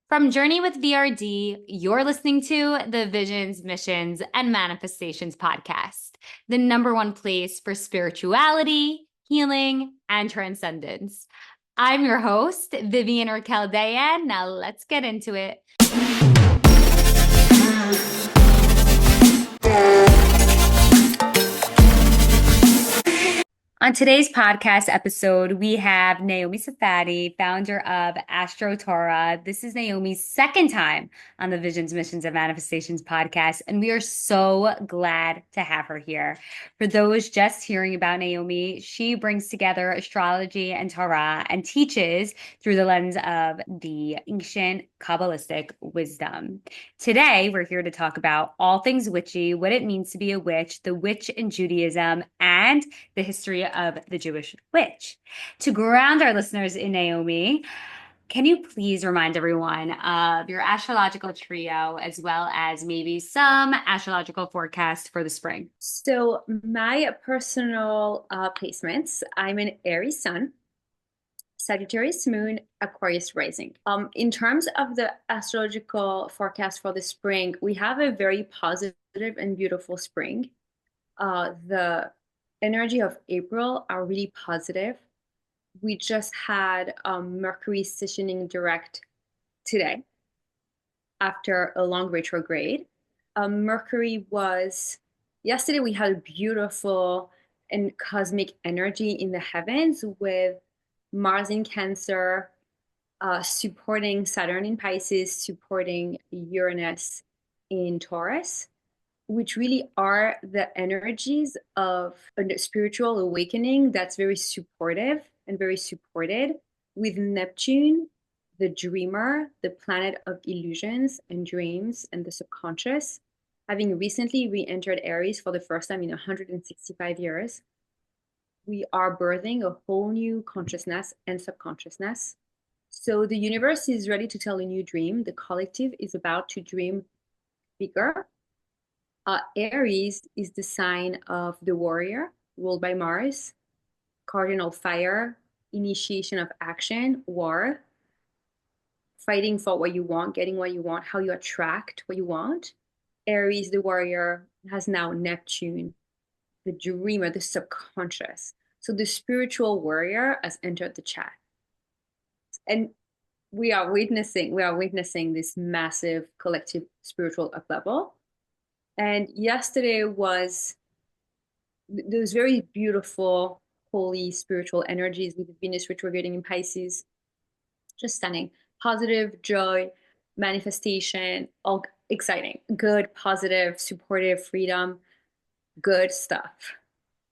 From Journey with VRD, you're listening to the Visions, Missions, and Manifestations podcast, the number one place for spirituality, healing, and transcendence. I'm your host, Vivian Raquel Dayan. Now let's get into it. On today's podcast episode, we have Naomi Salfati, founder of AstroTorah. This is Naomi's second time on the Visions, Missions, and Manifestations podcast, and we are so glad to have her here. For those just hearing about Naomi, she brings together astrology and Torah and teaches through the lens of the ancient Kabbalistic wisdom. Today, we're here to talk about all things witchy, what it means to be a witch, the witch in Judaism, and the history of the Jewish witch. To ground our listeners in Naomi, can you please remind everyone of your astrological trio as well as maybe some astrological forecasts for the spring? So my personal placements, I'm an Aries sun, Sagittarius moon, Aquarius rising. In terms of the astrological forecast for the spring, we have a very positive and beautiful spring. The energy of April are really positive. We just had Mercury stationing direct today after a long retrograde. Mercury was, yesterday we had a beautiful and cosmic energy in the heavens with Mars in Cancer, supporting Saturn in Pisces, supporting Uranus in Taurus, which really are the energies of a spiritual awakening that's very supportive and very supported, with Neptune, the dreamer, the planet of illusions and dreams and the subconscious, having recently re-entered Aries for the first time in 165 years. We are birthing a whole new consciousness and subconsciousness. So the universe is ready to tell a new dream. The collective is about to dream bigger. Aries is the sign of the warrior, ruled by Mars, cardinal fire, initiation of action, war, fighting for what you want, getting what you want, how you attract what you want. Aries, the warrior, has now Neptune, the dreamer, the subconscious. So the spiritual warrior has entered the chat. And we are witnessing this massive collective spiritual up level. And yesterday was those very beautiful, holy spiritual energies with Venus retrograding in Pisces. Just stunning. Positive, joy, manifestation, all exciting, good, positive, supportive, freedom, good stuff.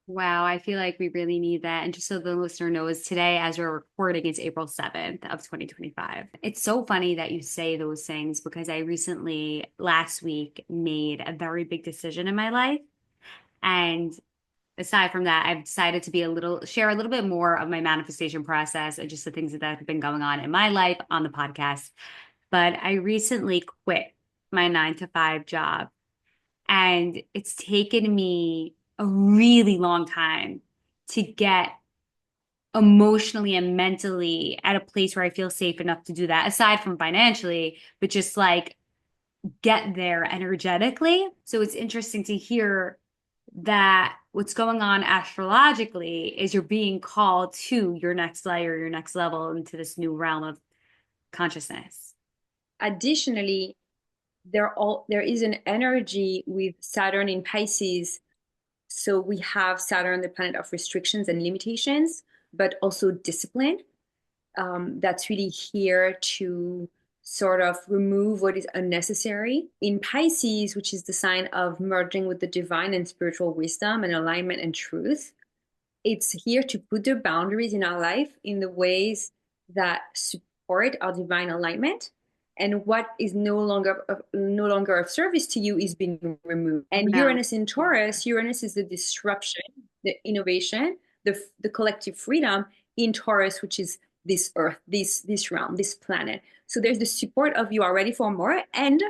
Wow, I feel like we really need that. And just so the listener knows, today, as we're recording, it's April 7th of 2025. It's so funny that you say those things because I recently, last week, made a very big decision in my life. And aside from that, I've decided to share a little bit more of my manifestation process and just the things that have been going on in my life on the podcast. But I recently quit my 9 to 5 job, and it's taken me a really long time to get emotionally and mentally at a place where I feel safe enough to do that, aside from financially, but just like get there energetically. So it's interesting to hear that what's going on astrologically is you're being called to your next layer, your next level into this new realm of consciousness. Additionally, there is an energy with Saturn in Pisces. So we have Saturn, the planet of restrictions and limitations, but also discipline. That's really here to sort of remove what is unnecessary. In Pisces, which is the sign of merging with the divine and spiritual wisdom and alignment and truth, it's here to put the boundaries in our life in the ways that support our divine alignment. And what is no longer of service to you is being removed. And Yeah. Uranus in Taurus, Uranus is the disruption, the innovation, the collective freedom in Taurus, which is this earth, this realm, this planet. So there's the support of you are ready for more, and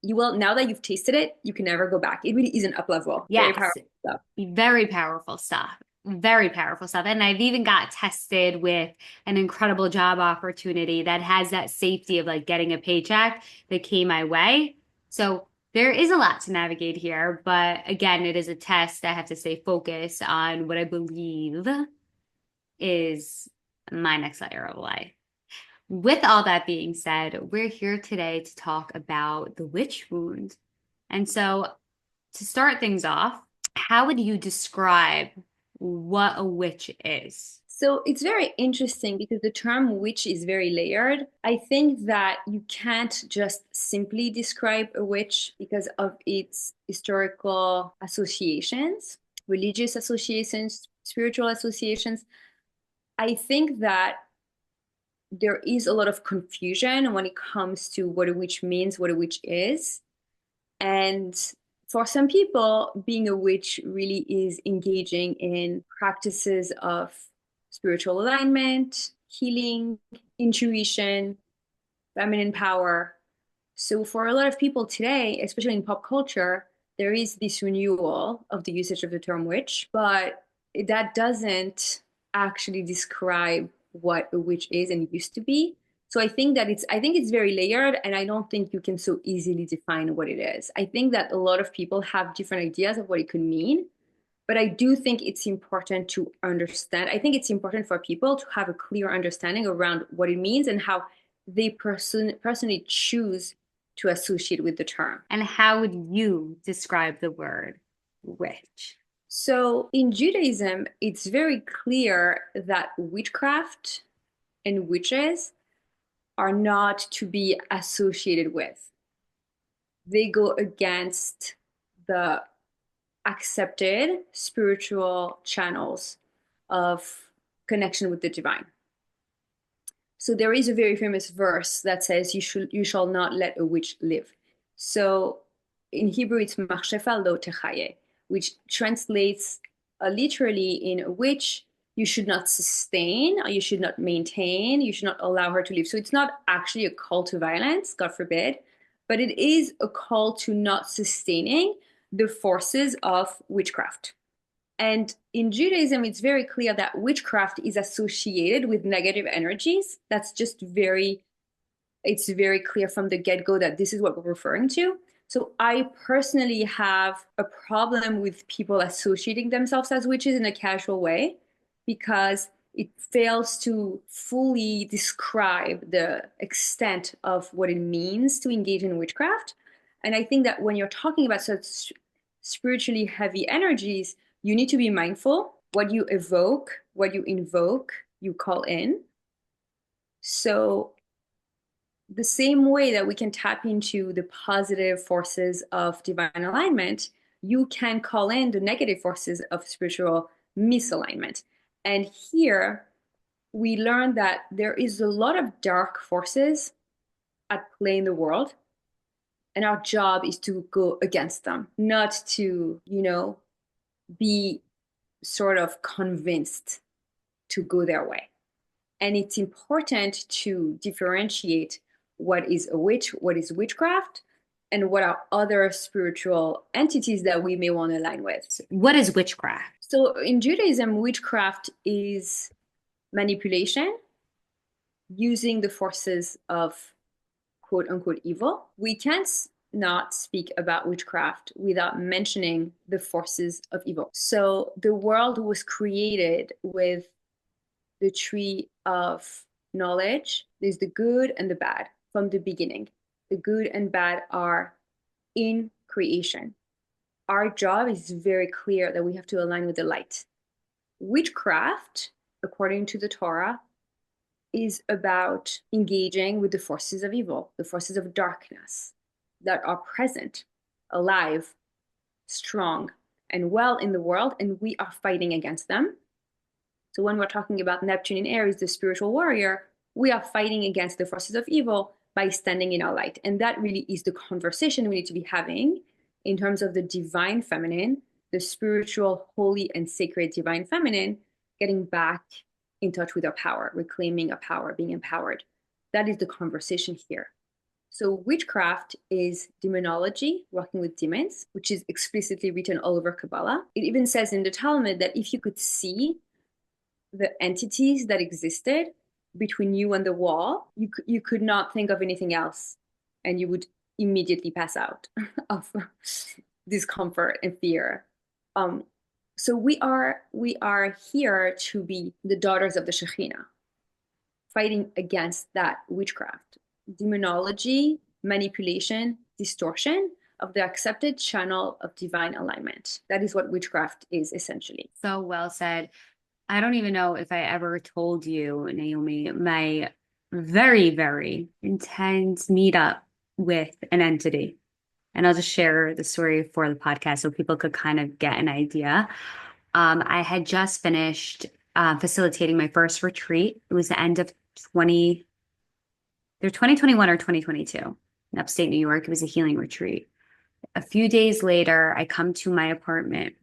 you will, now that you've tasted it, you can never go back. It really is an up level. Very Yes, powerful stuff. very powerful stuff. very powerful stuff. And I've even got tested with an incredible job opportunity that has that safety of like getting a paycheck that came my way. So there is a lot to navigate here, but again, it is a test. I have to stay focused on what I believe is my next layer of life. With all that being said, we're here today to talk about the witch wound. And so, to start things off, how would you describe what a witch is? So it's very interesting because the term witch is very layered. I think that you can't just simply describe a witch because of its historical associations, religious associations, spiritual associations. I think that there is a lot of confusion when it comes to what a witch means, what a witch is. And for some people, being a witch really is engaging in practices of spiritual alignment, healing, intuition, feminine power. So, for a lot of people today, especially in pop culture, there is this renewal of the usage of the term witch, but that doesn't actually describe what a witch is and used to be. So I think it's very layered, and I don't think you can so easily define what it is. I think that a lot of people have different ideas of what it could mean, but I do think it's important to understand. I think it's important for people to have a clear understanding around what it means and how they personally choose to associate with the term. And how would you describe the word witch? So in Judaism, it's very clear that witchcraft and witches are not to be associated with. They go against the accepted spiritual channels of connection with the divine. So there is a very famous verse that says, you shall not let a witch live." So in Hebrew, it's "Machshefa lo techaye," which translates literally in which you should not sustain, or you should not maintain, you should not allow her to live. So it's not actually a call to violence, God forbid, but it is a call to not sustaining the forces of witchcraft. And in Judaism, it's very clear that witchcraft is associated with negative energies. It's very clear from the get-go that this is what we're referring to. So I personally have a problem with people associating themselves as witches in a casual way because it fails to fully describe the extent of what it means to engage in witchcraft. And I think that when you're talking about such spiritually heavy energies, you need to be mindful what you evoke, what you invoke, you call in. So the same way that we can tap into the positive forces of divine alignment, you can call in the negative forces of spiritual misalignment. And here we learn that there is a lot of dark forces at play in the world. And our job is to go against them, not to, be sort of convinced to go their way. And it's important to differentiate what is a witch, what is witchcraft, and what are other spiritual entities that we may want to align with. What is witchcraft? So in Judaism, witchcraft is manipulation using the forces of quote unquote evil. We can't not speak about witchcraft without mentioning the forces of evil. So the world was created with the tree of knowledge. There's the good and the bad from the beginning. The good and bad are in creation. Our job is very clear that we have to align with the light. Witchcraft, according to the Torah, is about engaging with the forces of evil, the forces of darkness that are present, alive, strong, and well in the world, and we are fighting against them. So when we're talking about Neptune in Aries, the spiritual warrior, we are fighting against the forces of evil by standing in our light. And that really is the conversation we need to be having in terms of the divine feminine, the spiritual, holy, and sacred divine feminine, getting back in touch with our power, reclaiming our power, being empowered. That is the conversation here. So witchcraft is demonology, working with demons, which is explicitly written all over Kabbalah. It even says in the Talmud that if you could see the entities that existed between you and the wall, you could not think of anything else, and you would immediately pass out of discomfort and fear. Um, so we are here to be the daughters of the Shekhinah, fighting against that witchcraft, demonology, manipulation, distortion of the accepted channel of divine alignment. That is what witchcraft is essentially. So well said. I don't even know if I ever told you, Naomi, my very, very intense meetup with an entity. And I'll just share the story for the podcast so people could kind of get an idea. I had just finished facilitating my first retreat. It was the end of 2021 or 2022 in upstate New York. It was a healing retreat. A few days later, I come to my apartment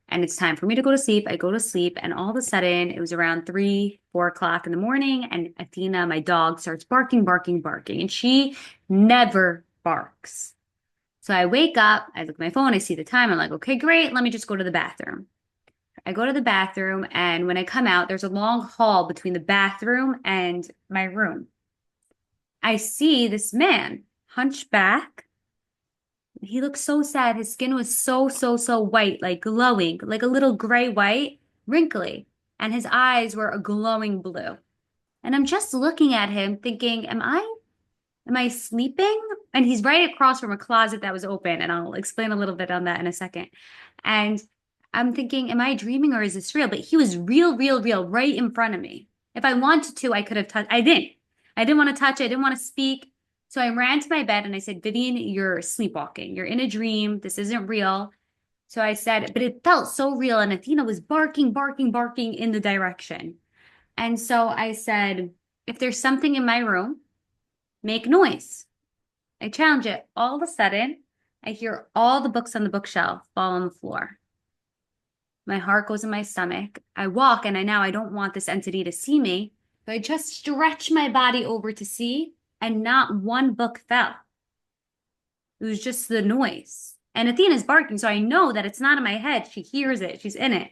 and it's time for me to go to sleep. I go to sleep, and all of a sudden, it was around 3, 4 o'clock in the morning, and Athena, my dog, starts barking, barking, barking, and she never barks. So I wake up, I look at my phone, I see the time. I'm like, okay, great. Let me just go to the bathroom. I go to the bathroom, and when I come out, there's a long hall between the bathroom and my room. I see this man hunchback. He looked so sad. His skin was so, so, so white, like glowing, like a little gray white, wrinkly. And his eyes were a glowing blue. And I'm just looking at him thinking, am I sleeping? And he's right across from a closet that was open. And I'll explain a little bit on that in a second. And I'm thinking, am I dreaming or is this real? But he was real, real, real right in front of me. If I wanted to, I could have touched. I didn't. I didn't want to touch. I didn't want to speak. So I ran to my bed and I said, Vivian, you're sleepwalking. You're in a dream. This isn't real. So I said, but it felt so real. And Athena was barking, barking, barking in the direction. And so I said, if there's something in my room, make noise. I challenge it. All of a sudden, I hear all the books on the bookshelf fall on the floor. My heart goes in my stomach. I walk and I don't want this entity to see me. So I just stretch my body over to see, and not one book fell. It was just the noise. And Athena's barking, so I know that it's not in my head. She hears it. She's in it.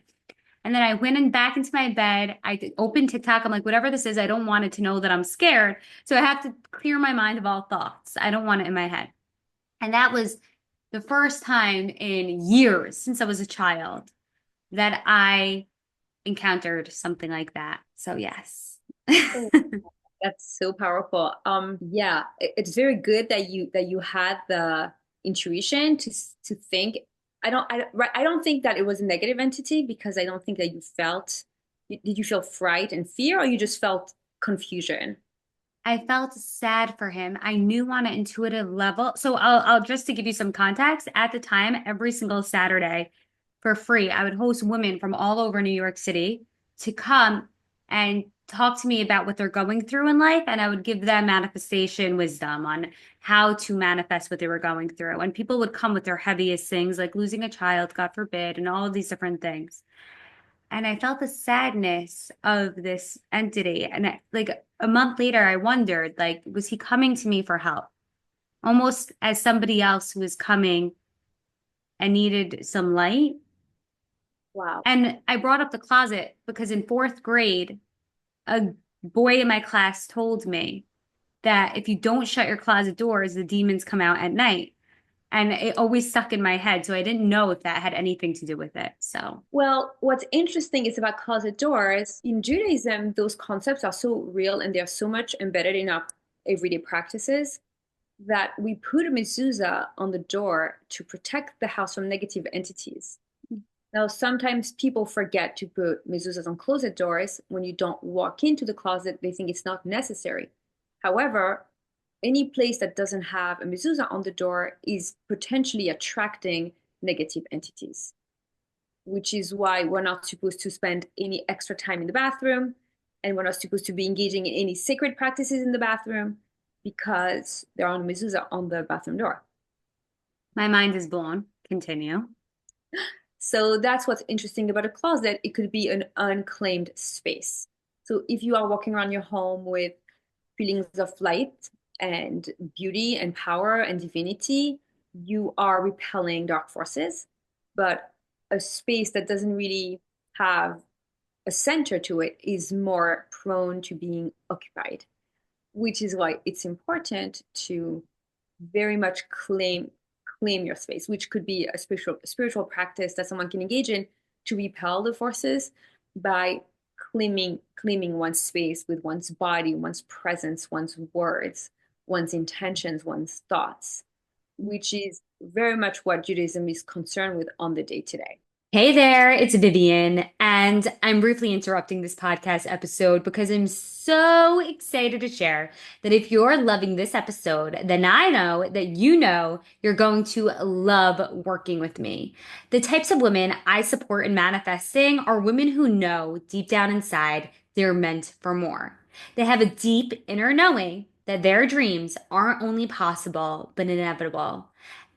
And then I went back into my bed. I opened TikTok. I'm like, whatever this is, I don't want it to know that I'm scared. So I have to clear my mind of all thoughts. I don't want it in my head. And that was the first time in years since I was a child that I encountered something like that. So yes. Oh, that's so powerful. Yeah, it's very good that you had the intuition to think. I don't think that it was a negative entity because I don't think that you felt. Did you feel fright and fear, or you just felt confusion? I felt sad for him. I knew on an intuitive level. So I'll just to give you some context, at the time, every single Saturday for free, I would host women from all over New York City to come and talk to me about what they're going through in life. And I would give them manifestation wisdom on how to manifest what they were going through. And people would come with their heaviest things, like losing a child, God forbid, and all of these different things. And I felt the sadness of this entity. And like a month later, I wondered, like, was he coming to me for help? Almost as somebody else who was coming and needed some light. Wow. And I brought up the closet because in fourth grade, a boy in my class told me that if you don't shut your closet doors, the demons come out at night. And it always stuck in my head. So I didn't know if that had anything to do with it. So Well, what's interesting is about closet doors. In Judaism, those concepts are so real and they're so much embedded in our everyday practices that we put a mezuzah on the door to protect the house from negative entities. Now, sometimes people forget to put mezuzahs on closet doors. When you don't walk into the closet, they think it's not necessary. However, any place that doesn't have a mezuzah on the door is potentially attracting negative entities, which is why we're not supposed to spend any extra time in the bathroom, and we're not supposed to be engaging in any sacred practices in the bathroom because there are no mezuzah on the bathroom door. my mind is blown. Continue. So that's what's interesting about a closet. It could be an unclaimed space. So if you are walking around your home with feelings of light and beauty and power and divinity, you are repelling dark forces. But a space that doesn't really have a center to it is more prone to being occupied, which is why it's important to very much claim your space, which could be a spiritual practice that someone can engage in to repel the forces by claiming one's space with one's body, one's presence, one's words, one's intentions, one's thoughts, which is very much what Judaism is concerned with on the day today. Hey there, it's Vivian, and I'm briefly interrupting this podcast episode because I'm so excited to share that if you're loving this episode, then I know that you know you're going to love working with me. The types of women I support in manifesting are women who know deep down inside they're meant for more. They have a deep inner knowing that their dreams aren't only possible, but inevitable,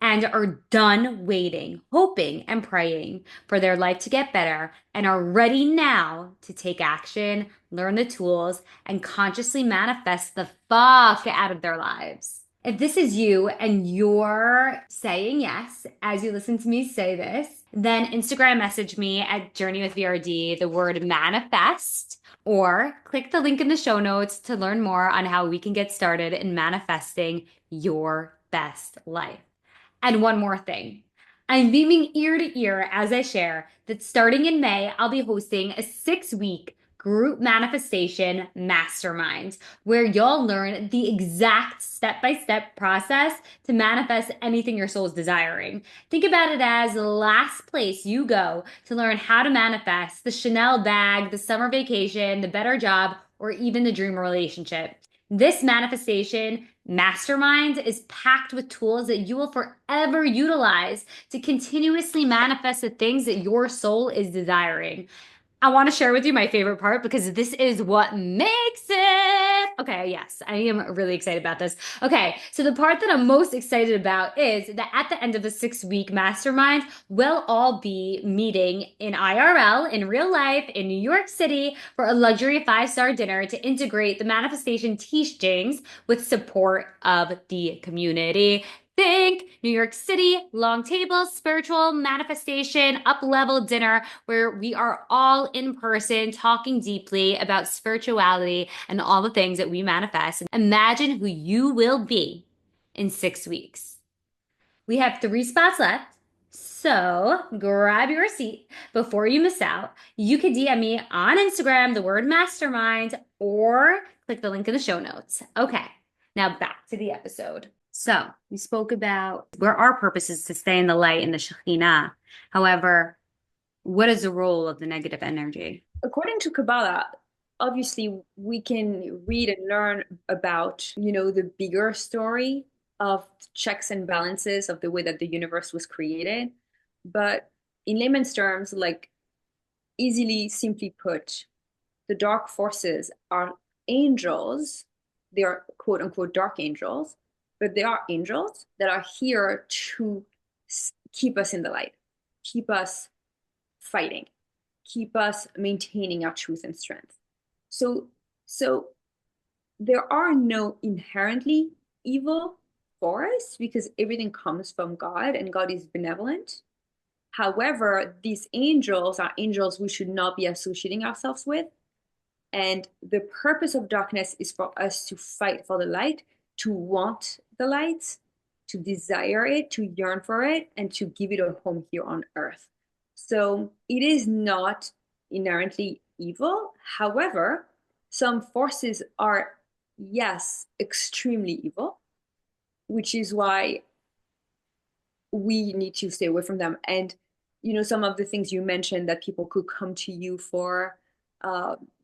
and are done waiting, hoping, and praying for their life to get better and are ready now to take action, learn the tools, and consciously manifest the fuck out of their lives. If this is you and you're saying yes as you listen to me say this, then Instagram message me at Journey with VRD, the word manifest, or click the link in the show notes to learn more on how we can get started in manifesting your best life. And one more thing. I'm beaming ear to ear as I share that starting in May, I'll be hosting a 6-week group manifestation mastermind where you'll learn the exact step-by-step process to manifest anything your soul is desiring. Think about it as the last place you go to learn how to manifest the Chanel bag, the summer vacation, the better job, or even the dream relationship. This manifestation mastermind is packed with tools that you will forever utilize to continuously manifest the things that your soul is desiring. I want to share with you my favorite part because this is what makes it. Okay, yes, I am really excited about this. Okay, so the part that I'm most excited about is that at the end of the 6-week mastermind, we'll all be meeting in IRL, in real life, in New York City for a luxury 5-star dinner to integrate the manifestation teachings with support of the community. Think New York City, long table, spiritual manifestation, up level dinner where we are all in person talking deeply about spirituality and all the things that we manifest. Imagine who you will be in 6 weeks. We have 3 spots left. So grab your seat before you miss out. You can DM me on Instagram, the word mastermind, or click the link in the show notes. Okay, now back to the episode. So we spoke about where our purpose is to stay in the light in the Shekhinah. However, what is the role of the negative energy? According to Kabbalah, obviously we can read and learn about, the bigger story of checks and balances of the way that the universe was created. But in layman's terms, like easily simply put, the dark forces are angels. They are quote unquote dark angels, but they are angels that are here to keep us in the light, keep us fighting, keep us maintaining our truth and strength. So there are no inherently evil force because everything comes from God and God is benevolent. However, these angels are angels we should not be associating ourselves with. And the purpose of darkness is for us to fight for the light, to want the light, to desire it, to yearn for it, and to give it a home here on earth. So it is not inherently evil. However, some forces are, yes, extremely evil, which is why we need to stay away from them. And, some of the things you mentioned that people could come to you for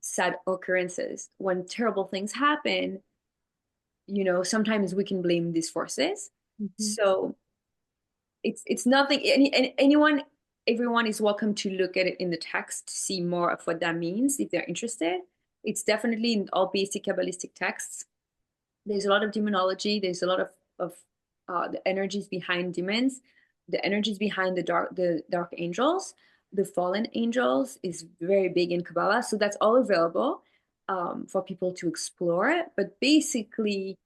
sad occurrences. When terrible things happen, sometimes we can blame these forces. Mhm. So it's nothing. Everyone is welcome to look at it in the text to see more of what that means if they're interested. It's definitely in all basic Kabbalistic texts. There's a lot of demonology. There's a lot of the energies behind demons, the energies behind the dark angels, the fallen angels is very big in Kabbalah. So that's all available for people to explore it. But basically,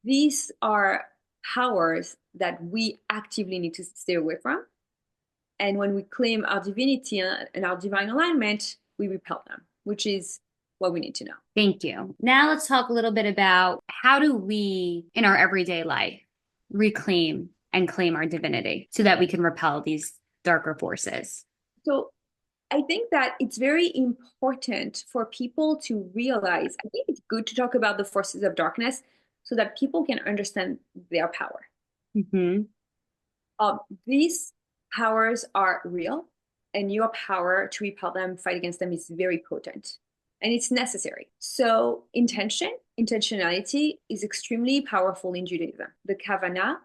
These are powers that we actively need to stay away from. And when we claim our divinity and our divine alignment, we repel them, which is what we need to know. Thank you. Now let's talk a little bit about how do we, in our everyday life, reclaim and claim our divinity so that we can repel these darker forces. So I think that it's very important for people to realize, I think it's good to talk about the forces of darkness so that people can understand their power. Mm-hmm. These powers are real, and your power to repel them, fight against them is very potent, and it's necessary. So intentionality is extremely powerful in Judaism. The Kavanah,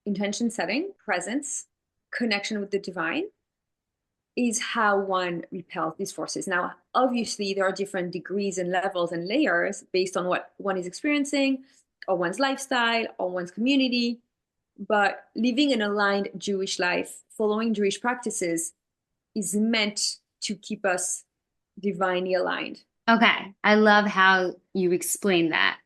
intention setting, presence, connection with the divine, is how one repels these forces. Now, obviously, there are different degrees and levels and layers based on what one is experiencing, or one's lifestyle, or one's community. But living an aligned Jewish life, following Jewish practices, is meant to keep us divinely aligned. Okay. I love how you explain that.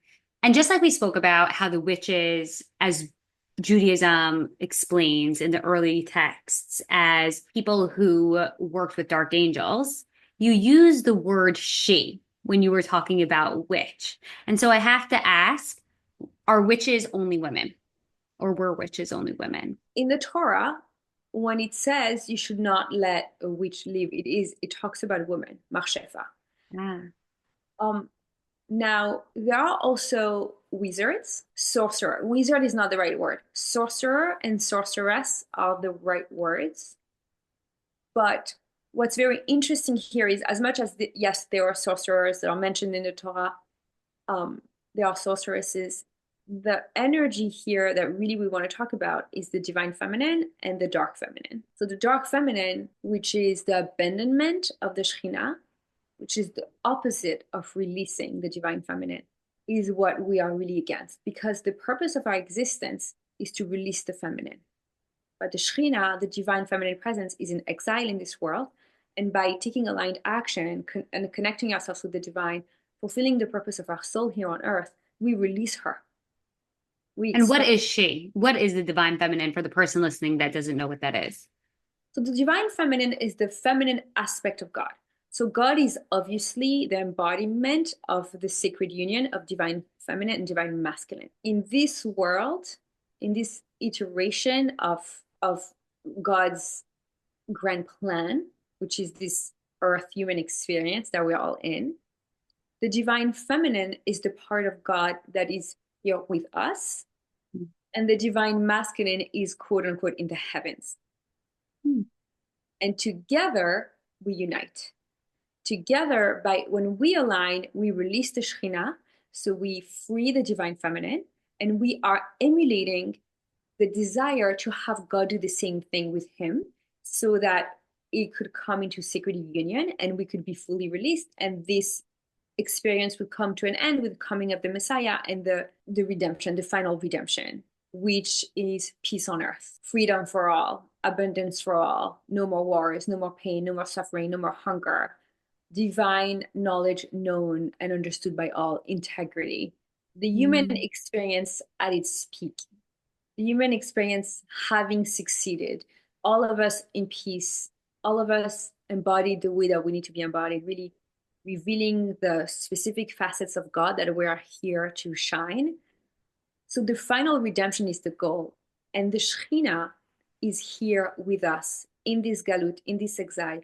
And just like we spoke about how the witches, as Judaism explains in the early texts, as people who worked with dark angels, you use the word she when you were talking about witch. And so I have to ask, are witches only women? Or were witches only women? In the Torah, when it says you should not let a witch live, it talks about women, Marshefa. Ah. Um, Now, there are also wizards, sorcerer. Wizard is not the right word. Sorcerer and sorceress are the right words. But what's very interesting here is as much as, yes, there are sorcerers that are mentioned in the Torah, there are sorceresses. The energy here that really we want to talk about is the divine feminine and the dark feminine. So the dark feminine, which is the abandonment of the Shekhinah, which is the opposite of releasing the divine feminine, is what we are really against, because the purpose of our existence is to release the feminine. But the Shekhinah, the divine feminine presence, is in exile in this world. And by taking aligned action and connecting ourselves with the divine, fulfilling the purpose of our soul here on earth, we release her. We And what expel. is she? What is the divine feminine for the person listening that doesn't know what that is? So the divine feminine is the feminine aspect of God. So God is obviously the embodiment of the sacred union of divine feminine and divine masculine. In this world, in this iteration of God's grand plan, which is this earth human experience that we're all in, the divine feminine is the part of God that is here with us, and the divine masculine is quote unquote in the heavens. Hmm. And together we unite. Together, when we align, we release the Shekhinah, so we free the divine feminine, and we are emulating the desire to have God do the same thing with him, so that it could come into sacred union and we could be fully released, and this experience would come to an end with the coming of the Messiah and the redemption, the final redemption, which is peace on earth, freedom for all, abundance for all, no more wars, no more pain, no more suffering, no more hunger, divine knowledge known and understood by all, integrity, the human Mm. experience at its peak, the human experience having succeeded, all of us in peace, all of us embodied the way that we need to be embodied, really revealing the specific facets of God that we are here to shine. So the final redemption is the goal. And the Shekhinah is here with us in this galut, in this exile.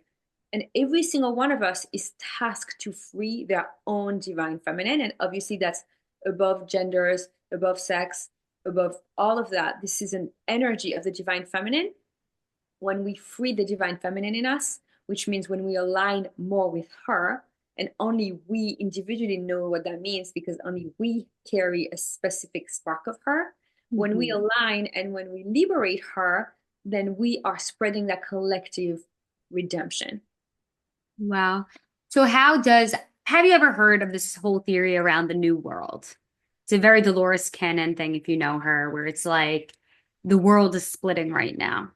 And every single one of us is tasked to free their own divine feminine. And obviously, that's above genders, above sex, above all of that. This is an energy of the divine feminine. When we free the divine feminine in us, which means when we align more with her, and only we individually know what that means because only we carry a specific spark of her. When we Mhm. align and when we liberate her, then we are spreading that collective redemption. Wow. So have you ever heard of this whole theory around the new world? It's a very Dolores Cannon thing, if you know her, where it's like the world is splitting right now.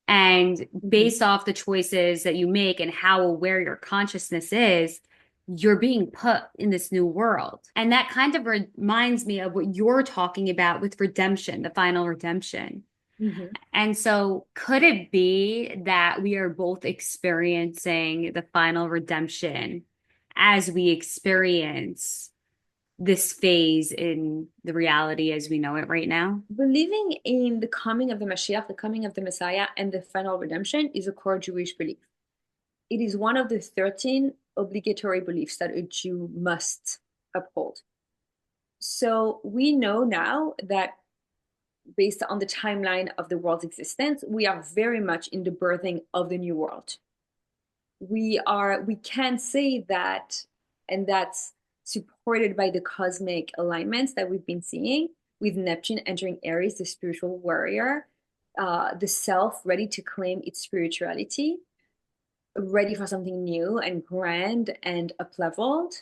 And Mhm. based off the choices that you make and how aware your consciousness is, you're being put in this new world. And that kind of reminds me of what you're talking about with redemption, the final redemption. Mhm. And so, could it be that we are both experiencing the final redemption as we experience this phase in the reality as we know it right now? Believing in the coming of the Mashiach, the coming of the Messiah, and the final redemption is a core Jewish belief. It is one of the 13 obligatory beliefs that a Jew must uphold. So we know now that based on the timeline of the world's existence, we are very much in the birthing of the new world. We can say that, and that's supported by the cosmic alignments that we've been seeing with Neptune entering Aries, the spiritual warrior, the self ready to claim its spirituality, ready for something new and grand and up-leveled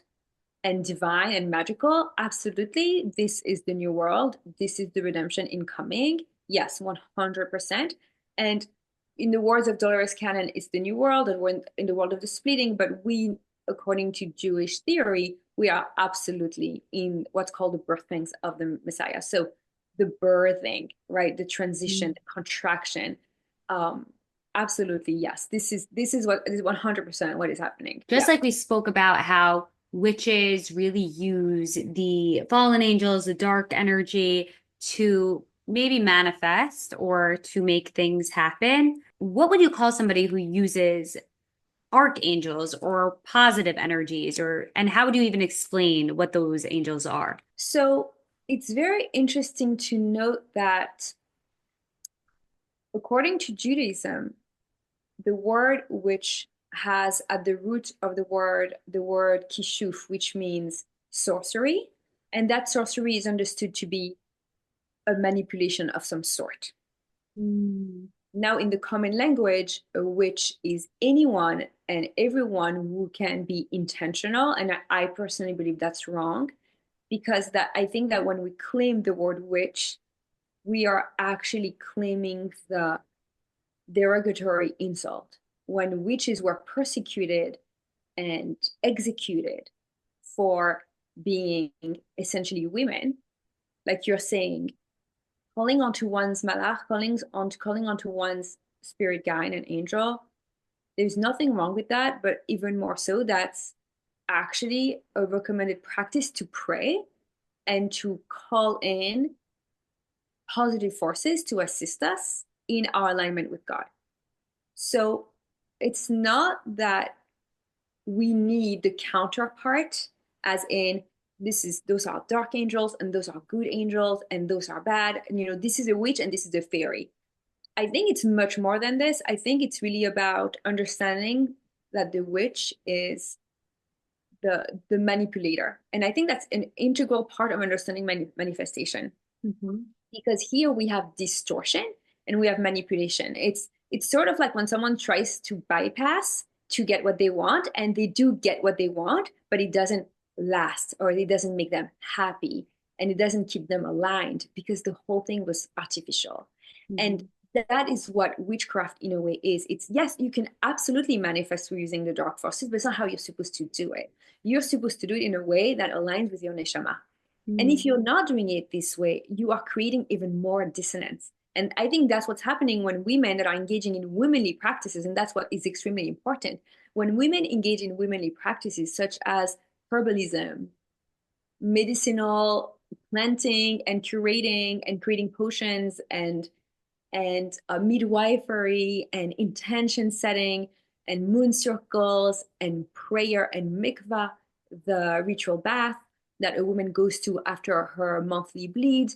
and divine and magical. Absolutely, this is the new world. This is the redemption incoming. Yes, 100%. And in the words of Dolores Cannon, it's the new world, and we're in the world of the splitting. But we, according to Jewish theory, we are absolutely in what's called the birthings of the Messiah. So the birthing, right? The transition, the contraction. Um, Absolutely, yes. This is what is 100% what is happening. Just Yeah. like we spoke about how witches really use the fallen angels, the dark energy to maybe manifest or to make things happen. What would you call somebody who uses archangels or positive energies, or and how would you even explain what those angels are? So it's very interesting to note that according to Judaism, the word which has at the root of the word kishuf, which means sorcery, and that sorcery is understood to be a manipulation of some sort. Mm. Now, in the common language, a witch is anyone and everyone who can be intentional, and I personally believe that's wrong because that I think that when we claim the word witch, we are actually claiming the derogatory insult. When witches were persecuted and executed for being essentially women, like you're saying, calling onto one's malach, calling onto one's spirit guide and angel, there's nothing wrong with that, but even more so, that's actually a recommended practice to pray and to call in positive forces to assist us in our alignment with God. So it's not that we need the counterpart, as in those are dark angels and those are good angels and those are bad. And this is a witch and this is a fairy. I think it's much more than this. I think it's really about understanding that the witch is the manipulator. And I think that's an integral part of understanding manifestation. Mm-hmm. Because here we have distortion and we have manipulation. It's sort of like when someone tries to bypass to get what they want, and they do get what they want, but it doesn't last, or it doesn't make them happy, and it doesn't keep them aligned because the whole thing was artificial. And Mm-hmm. that is what witchcraft in a way is. It's, yes, you can absolutely manifest through using the dark forces, but it's not how you're supposed to do it. You're supposed to do it in a way that aligns with your neshama. And if you're not doing it this way, you are creating even more dissonance. And I think that's what's happening when women that are engaging in womanly practices, and that's what is extremely important. When women engage in womanly practices such as herbalism, medicinal planting and curating and creating potions and midwifery and intention setting and moon circles and prayer and mikvah, the ritual bath that a woman goes to after her monthly bleed,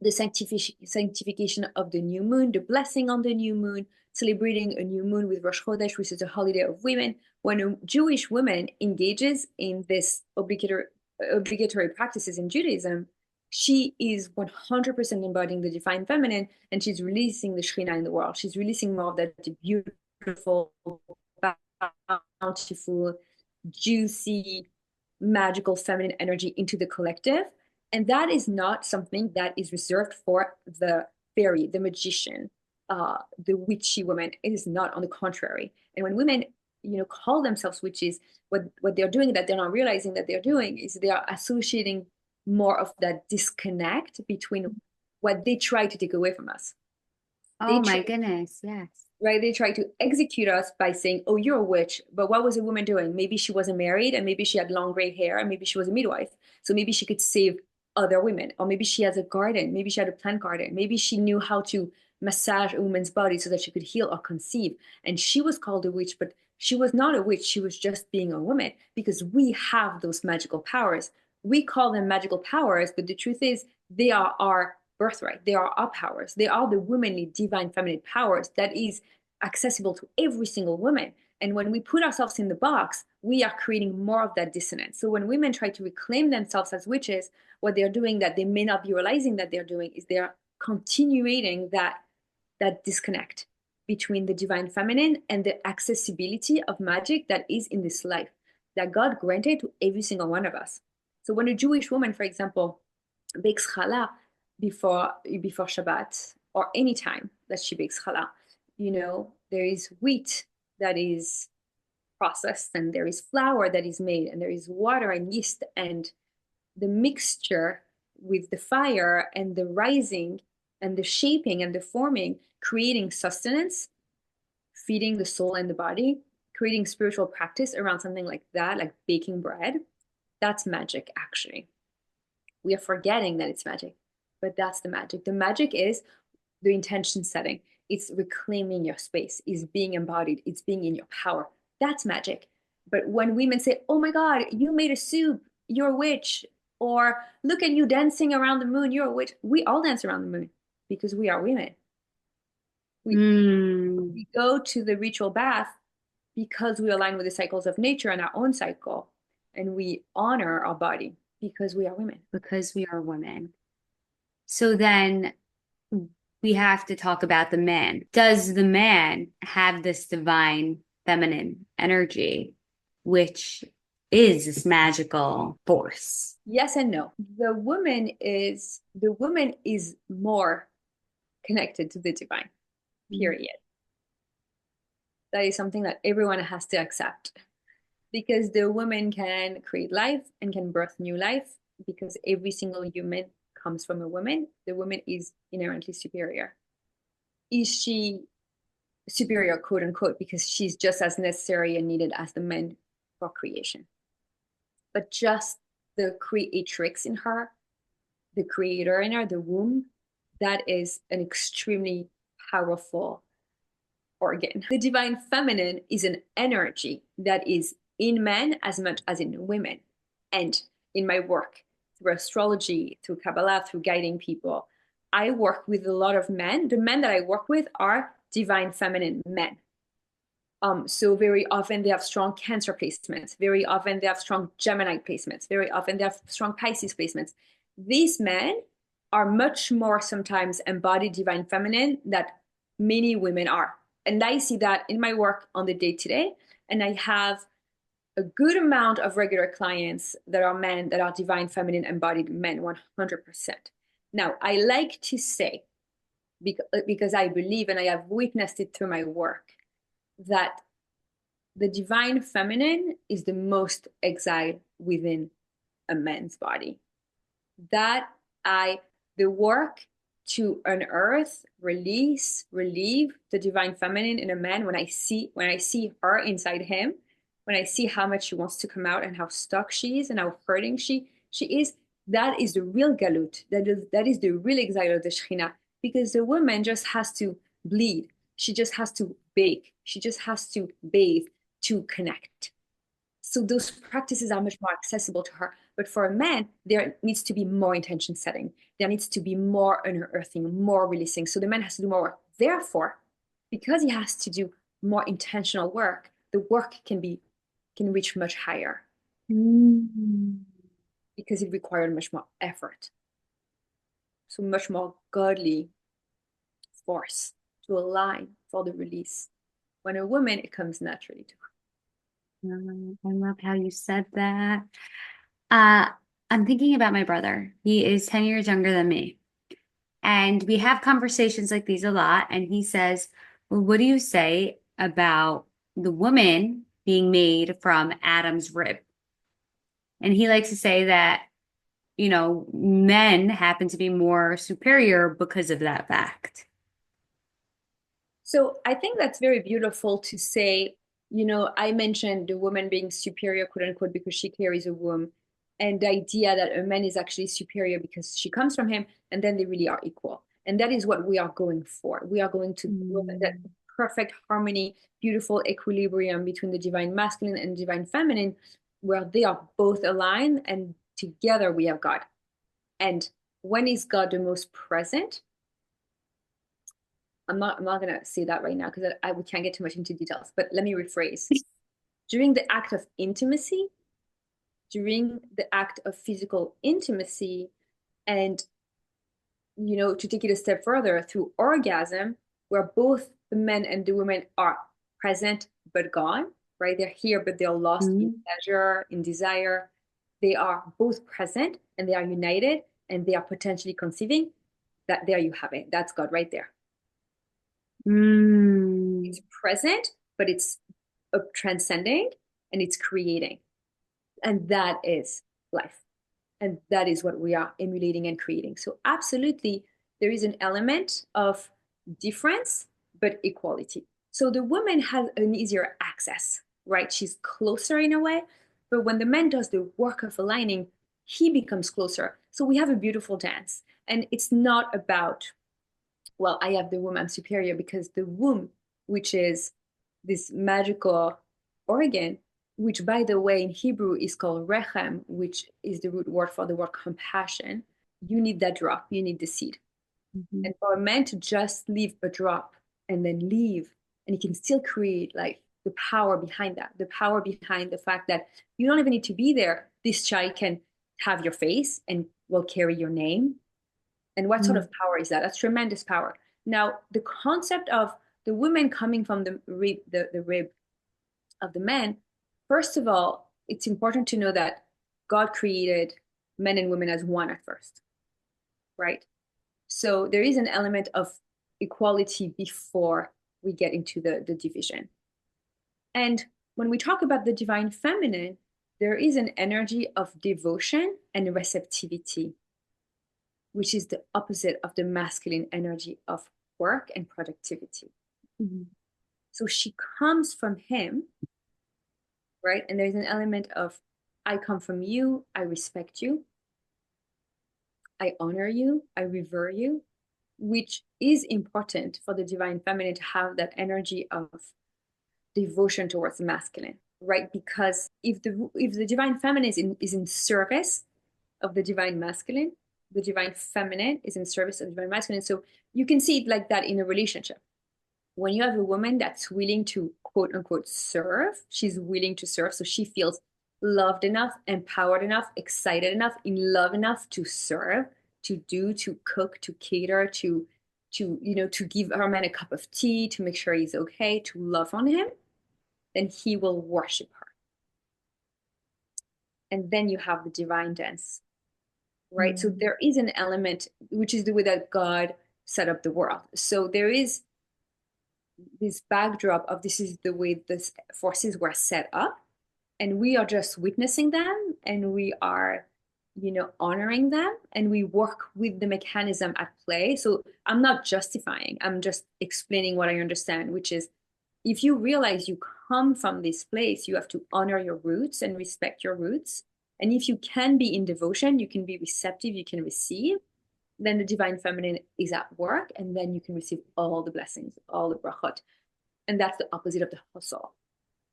the sanctification of the new moon, the blessing on the new moon, celebrating a new moon with Rosh Chodesh, which is a holiday of women. When a Jewish woman engages in this obligatory practices in Judaism, she is 100% embodying the divine feminine, and she's releasing the Shekhinah in the world. She's releasing more of that beautiful, bountiful, juicy, magical feminine energy into the collective. And that is not something that is reserved for the fairy, the magician, the witchy woman. It is not, on the contrary. And when women call themselves witches, what they're doing that they're not realizing that they're doing is they are associating more of that disconnect between what they try to take away from us. They Oh try, my goodness. Yes. right? They try to execute us by saying, "Oh, you're a witch." But what was a woman doing? Maybe she wasn't married, and maybe she had long gray hair, and maybe she was a midwife. So maybe she could save other women, or maybe she has a garden. Maybe she had a plant garden. Maybe she knew how to massage a woman's body so that she could heal or conceive. And she was called a witch, but she was not a witch. She was just being a woman because we have those magical powers. We call them magical powers, but the truth is, they are our birthright. They are our powers. They are the womanly, divine, feminine powers that is accessible to every single woman. And when we put ourselves in the box, we are creating more of that dissonance. So when women try to reclaim themselves as witches, what they're doing that they may not be realizing that they're doing is they're continuating that disconnect between the divine feminine and the accessibility of magic that is in this life that God granted to every single one of us. So when a Jewish woman, for example, bakes challah before Shabbat or any time that she bakes challah, there is wheat that is processed, and there is flour that is made, and there is water and yeast, and the mixture with the fire and the rising and the shaping and the forming, creating sustenance, feeding the soul and the body, creating spiritual practice around something like that, like baking bread. That's magic, actually. We are forgetting that it's magic, but that's the magic. The magic is the intention setting. It's reclaiming your space, it's being embodied, it's being in your power. That's magic. But when women say, "Oh my God, you made a soup, you're a witch," or "Look at you dancing around the moon, you're a witch," we all dance around the moon because we are women. We, Mm, we go to the ritual bath because we align with the cycles of nature and our own cycle, and we honor our body because we are women. because we are women. So then we have to talk about the man. Does the man have this divine feminine energy, which is this magical force? Yes and no. The woman is more connected to the divine, period. That is something that everyone has to accept because the woman can create life and can birth new life because every single human comes from a woman. The woman is inherently superior. Is she superior, quote unquote, because she's just as necessary and needed as the men for creation? But just the creatrix in her, the creator in her, the womb, that is an extremely powerful organ. The divine feminine is an energy that is in men as much as in women. And in my work, through astrology, through Kabbalah, through guiding people, I work with a lot of men. The men that I work with are divine feminine men. So very often they have strong Cancer placements. Very often they have strong Gemini placements. Very often they have strong Pisces placements. These men are much more sometimes embodied divine feminine that many women are. And I see that in my work on the day to day. And I have a good amount of regular clients that are men that are divine feminine embodied men, 100%. Now, I like to say, because I believe and I have witnessed it through my work, that the divine feminine is the most exiled within a man's body. The work to unearth, release, relieve the divine feminine in a man, when I see her inside him, when I see how much she wants to come out and how stuck she is and how hurting she is, that is the real galut. That is the real exile of the Shekhinah. Because the woman just has to bleed. She just has to bake. She just has to bathe to connect. So those practices are much more accessible to her. But for a man, there needs to be more intention setting. There needs to be more unearthing, more releasing. So the man has to do more work. Therefore, because he has to do more intentional work, the work can reach much higher Mm. because it required much more effort. So much more godly force to align for the release. When a woman, it comes naturally to I love how you said that. Uh, I'm thinking about my brother. He is 10 years younger than me. And we have conversations like these a lot. And he says, "Well, what do you say about the woman being made from Adam's rib. And he likes to say that, men happen to be more superior because of that fact. So I think that's very beautiful to say, I mentioned the woman being superior, quote unquote, because she carries a womb, and the idea that a man is actually superior because she comes from him, and then they really are equal. And that is what we are going for. We are going to build that Mm. perfect harmony, beautiful equilibrium between the divine masculine and divine feminine, where they are both aligned, and together we have God. And when is God the most present? I'm not gonna say that right now because we can't get too much into details. But let me rephrase. During the act of intimacy, during the act of physical intimacy, and to take it a step further through orgasm, where both the men and the women are present but gone, right? They're here but they're lost in Mm. pleasure, in desire. They are both present and they are united and they are potentially conceiving. That there you have it. That's God right there. Mm. It's present, but it's transcending and it's creating. And that is life. And that is what we are emulating and creating. So, absolutely, there is an element of difference, but equality. So, the woman has an easier access, right? She's closer in a way. But when the man does the work of aligning, he becomes closer. So, we have a beautiful dance. And it's not about, well, I have the womb, I'm superior, because the womb, which is this magical organ, which by the way in Hebrew is called rechem, which is the root word for the word compassion, you need that drop, you need the seed. Mhm. And for a man to just leave a drop and then leave, and he can still create like the power behind that, the power behind the fact that you don't even need to be there. This child can have your face and will carry your name, and what sort Mm. of power is that? That's tremendous power. Now, the concept of the woman coming from the rib of the man, first of all, it's important to know that God created men and women as one at first, right? So there is an element of equality before we get into the division. And when we talk about the divine feminine, there is an energy of devotion and receptivity, which is the opposite of the masculine energy of work and productivity. Mhm. So she comes from him, right? And there's an element of, I come from you, I respect you, I honor you, I revere you, which is important for the divine feminine to have that energy of devotion towards the masculine, right? Because if the divine feminine is in service of the divine masculine, the divine feminine is in service of the divine masculine. So you can see it like that in a relationship. When you have a woman that's willing to quote unquote serve, she's willing to serve. So she feels loved enough, empowered enough, excited enough, in love enough to serve, to do, to cook, to cater, to give her man a cup of tea, to make sure he's okay, to love on him, then he will worship her. And then you have the divine dance, right? So Mm. there is an element, which is the way that God set up the world. So there is this backdrop of this is the way the forces were set up, and we are just witnessing them, and we are honoring them, and we work with the mechanism at play. So I'm not justifying, I'm just explaining what I understand, which is if you realize you come from this place, you have to honor your roots and respect your roots. And if you can be in devotion, you can be receptive, you can receive, then the divine feminine is at work, and then you can receive all the blessings, all the brachot. And that's the opposite of the hustle.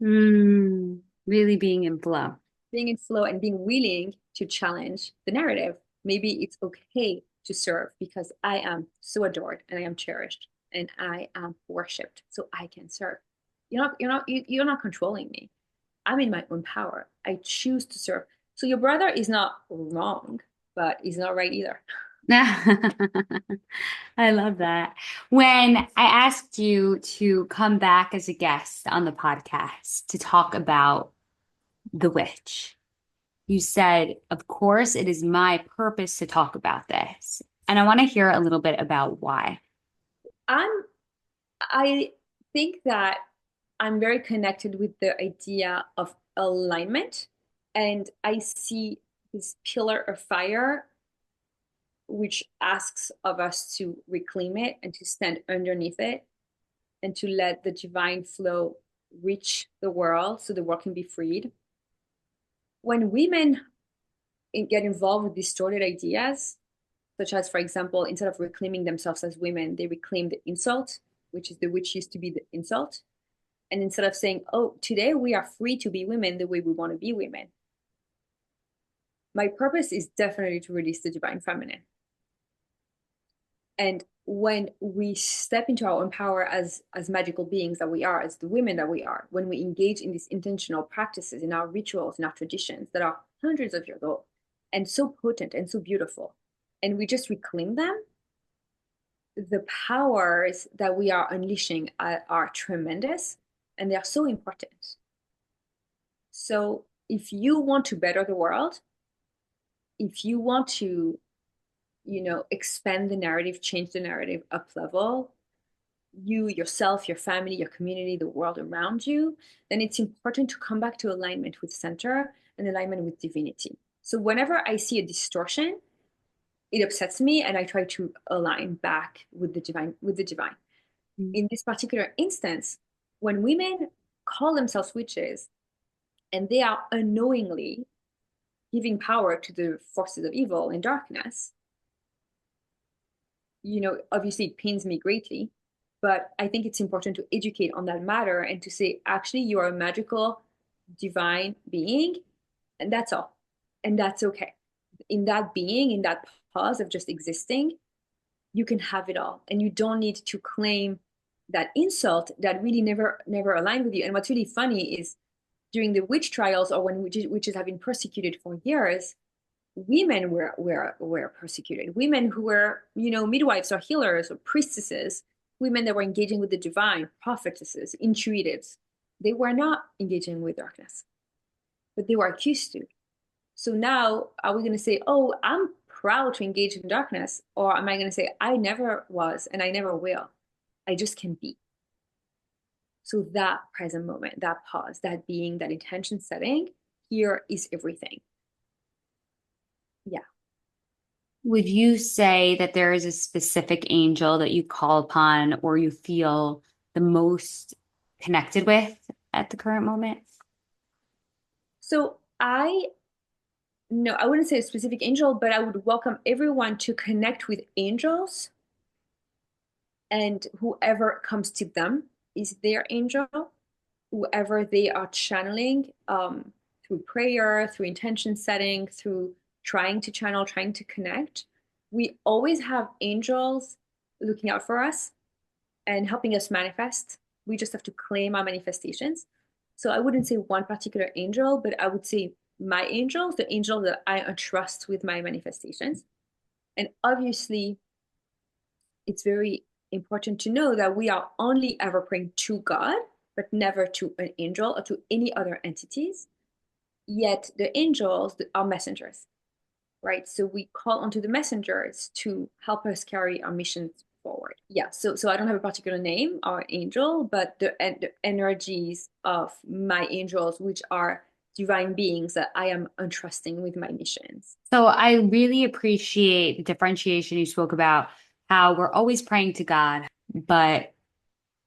Mm. Really being in flow. Being in flow and being willing to challenge the narrative. Maybe it's okay to serve because I am so adored and I am cherished and I am worshipped, so I can serve. You're not controlling me. I'm in my own power. I choose to serve. So your brother is not wrong, but he's not right either. I love that. When I asked you to come back as a guest on the podcast to talk about the witch, you said, of course, it is my purpose to talk about this. And I want to hear a little bit about why. I'm I think that I'm very connected with the idea of alignment. And I see this pillar of fire, which asks of us to reclaim it and to stand underneath it and to let the divine flow reach the world so the world can be freed. When women get involved with distorted ideas, such as, for example, instead of reclaiming themselves as women, they reclaim the insult, which is the witch used to be the insult. And instead of saying, oh, today we are free to be women the way we want to be women, my purpose is definitely to release the divine feminine. And when we step into our own power as magical beings that we are, as the women that we are, when we engage in these intentional practices, in our rituals, in our traditions that are hundreds of years old and so potent and so beautiful, and we just reclaim them, the powers that we are unleashing are tremendous and they are so important. So if you want to better the world, if you want to, expand the narrative, change the narrative up level, you, yourself, your family, your community, the world around you, then it's important to come back to alignment with center and alignment with divinity. So whenever I see a distortion, it upsets me and I try to align back with the divine. In this particular instance, when women call themselves witches and they are unknowingly giving power to the forces of evil and darkness, obviously it pains me greatly, but I think it's important to educate on that matter and to say, actually, you are a magical, divine being, and that's all. And that's okay. In that being, in that pause of just existing, you can have it all. And you don't need to claim that insult that really never aligned with you. And what's really funny is during the witch trials or when witches have been persecuted for years, women were persecuted. Women who were, midwives or healers or priestesses, women that were engaging with the divine, prophetesses, intuitives, they were not engaging with darkness, but they were accused to. So now, are we going to say, oh, I'm proud to engage in darkness? Or am I going to say, I never was and I never will? I just can be. So that present moment, that pause, that being, that intention setting, here is everything. Yeah. Would you say that there is a specific angel that you call upon or you feel the most connected with at the current moment? So no, I wouldn't say a specific angel, but I would welcome everyone to connect with angels, and whoever comes to them is their angel, whoever they are channeling, through prayer, through intention setting, through trying to channel, trying to connect. We always have angels looking out for us and helping us manifest. We just have to claim our manifestations. So I wouldn't say one particular angel, but I would say my angels, the angel that I entrust with my manifestations. And obviously, it's very important to know that we are only ever praying to God, but never to an angel or to any other entities. Yet the angels are messengers, right? So we call onto the messengers to help us carry our missions forward. Yeah, so I don't have a particular name or angel, but the energies of my angels, which are divine beings that I am entrusting with my missions. So I really appreciate the differentiation you spoke about how we're always praying to God, but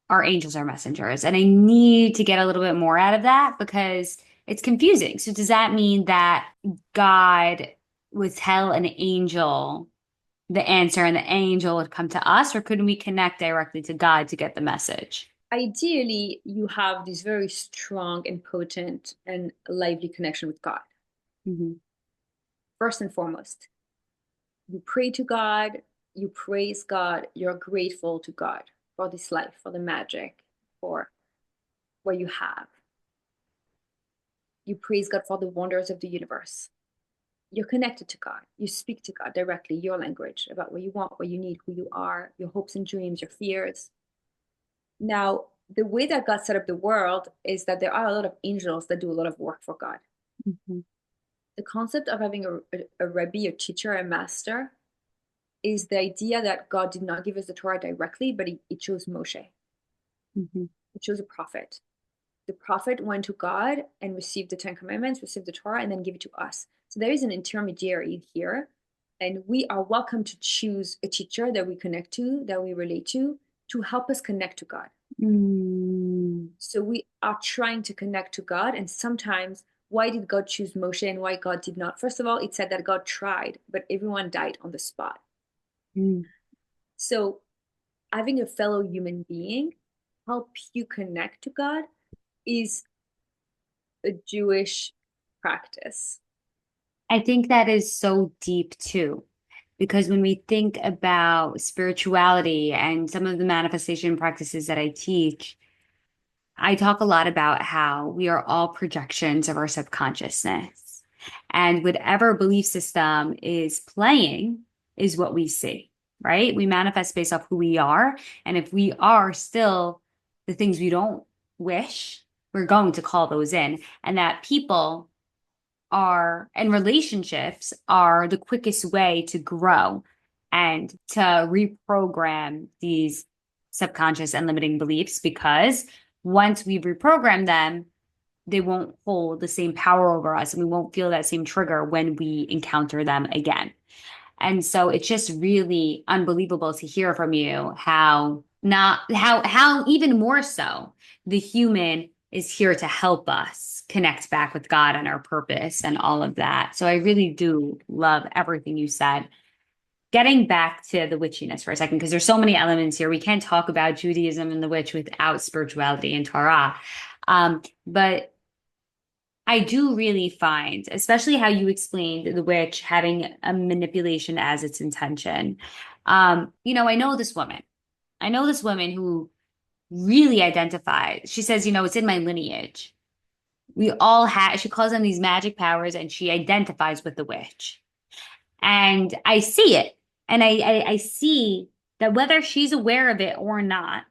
our angels are messengers. And I need to get a little bit more out of that because it's confusing. So does that mean that God would tell an angel the answer and the angel would come to us, or could we connect directly to God to get the message? Ideally, you have this very strong and potent and lively connection with God. Mhm. First and foremost, you pray to God, you praise God, you're grateful to God for this life, for the magic, for what you have. You praise God for the wonders of the universe. You're connected to God. You speak to God directly, your language, about what you want, what you need, who you are, your hopes and dreams, your fears. Now, the way that God set up the world is that there are a lot of angels that do a lot of work for God. Mhm. The concept of having a Rebbe, a teacher, a master, is the idea that God did not give us the Torah directly, but he chose Moshe. Mhm. He chose a prophet. The prophet went to God and received the Ten Commandments, received the Torah, and then give it to us. So there is an intermediary here, and we are welcome to choose a teacher that we connect to, that we relate to help us connect to God. Mm. So we are trying to connect to God, and sometimes why did God choose Moshe and why God did not? First of all, it said that God tried, but everyone died on the spot. Mm. So having a fellow human being help you connect to God is a Jewish practice. I think that is so deep too, because when we think about spirituality and some of the manifestation practices that I teach, I talk a lot about how we are all projections of our subconsciousness. And whatever belief system is playing is what we see, right? We manifest based off who we are. And if we are still the things we don't wish, we're going to call those in. And that people are and relationships are the quickest way to grow and to reprogram these subconscious and limiting beliefs because once we've reprogrammed them, they won't hold the same power over us and we won't feel that same trigger when we encounter them again. And so it's just really unbelievable to hear from you how not how even more so the human is here to help us connect back with God and our purpose and all of that. So I really do love everything you said. Getting back to the witchiness for a second, because there's so many elements here. We can't talk about Judaism and the witch without spirituality and Torah. But I do really find, especially how you explained the witch having a manipulation as its intention. I know this woman. I know this woman who really identifies. She says, it's in my lineage. We all have, she calls them these magic powers, and she identifies with the witch. And I see it. And I see that whether she's aware of it or not,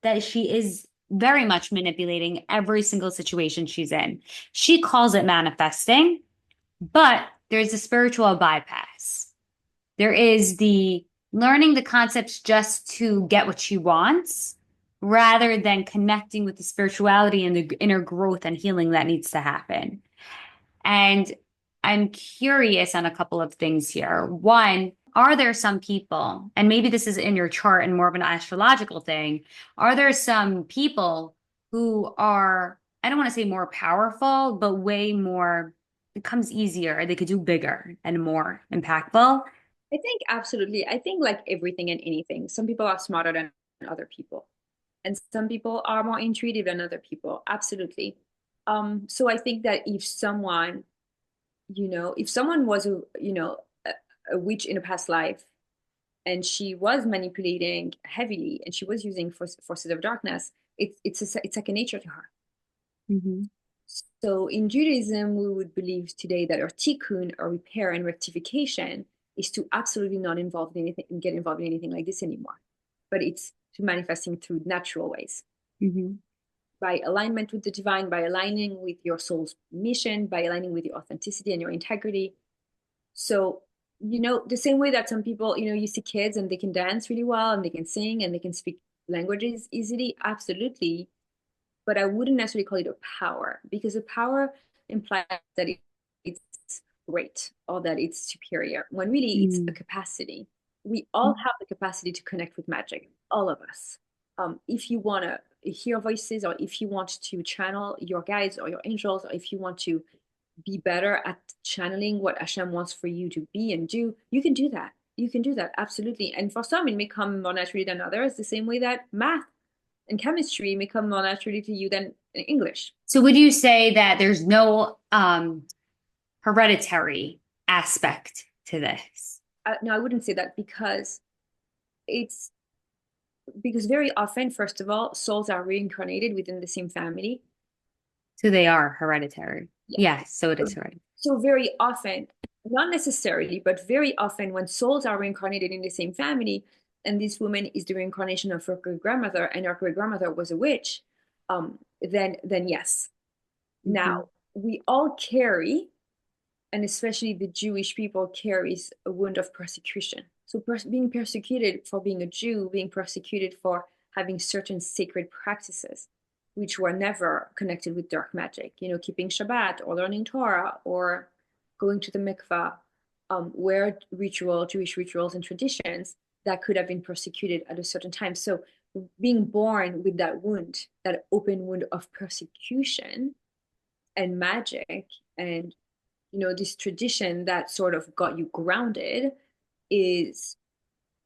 that she is very much manipulating every single situation she's in. She calls it manifesting, but there's a spiritual bypass. There is the learning the concepts just to get what she wants rather than connecting with the spirituality and the inner growth and healing that needs to happen. And I'm curious on a couple of things here. One, are there some people, and maybe this is in your chart and more of an astrological thing, are there some people who are, I don't want to say more powerful, but way more, it comes easier, they could do bigger and more impactful? I think absolutely. I think like everything and anything, some people are smarter than other people, and some people are more intuitive than other people. Absolutely. So I think that if someone was a witch in a past life and she was manipulating heavily and she was using forces of darkness, it's like a nature to her. Mm-hmm. So in Judaism, we would believe today that our tikkun, or repair and rectification, is to absolutely not involve in anything and get involved in anything like this anymore. But it's to manifesting through natural ways, Mm-hmm. by alignment with the divine, by aligning with your soul's mission, by aligning with your authenticity and your integrity. So, the same way that some people, you see kids and they can dance really well and they can sing and they can speak languages easily, absolutely. But I wouldn't necessarily call it a power, because a power implies that it's great or that it's superior, when really it's a capacity. We all have the capacity to connect with magic, all of us. If you want to hear voices, or if you want to channel your guides or your angels, or if you want to be better at channeling what Hashem wants for you to be and do, you can do that. You can do that, absolutely. And for some, it may come more naturally than others, the same way that math and chemistry may come more naturally to you than in English. So would you say that there's no hereditary aspect to this? No, I wouldn't say that, it's because very often, first of all, souls are reincarnated within the same family. So they are hereditary. Yeah. Yes, so it is hereditary. So very often, not necessarily, but very often when souls are reincarnated in the same family, and this woman is the reincarnation of her great grandmother, and her great grandmother was a witch, then yes. Mm-hmm. Now we all carry, and especially the Jewish people carries a wound of persecution. So being persecuted for being a Jew, being persecuted for having certain sacred practices, which were never connected with dark magic, keeping Shabbat or learning Torah or going to the mikvah, were Jewish rituals and traditions that could have been persecuted at a certain time. So being born with that wound, that open wound of persecution and magic, and this tradition that sort of got you grounded, is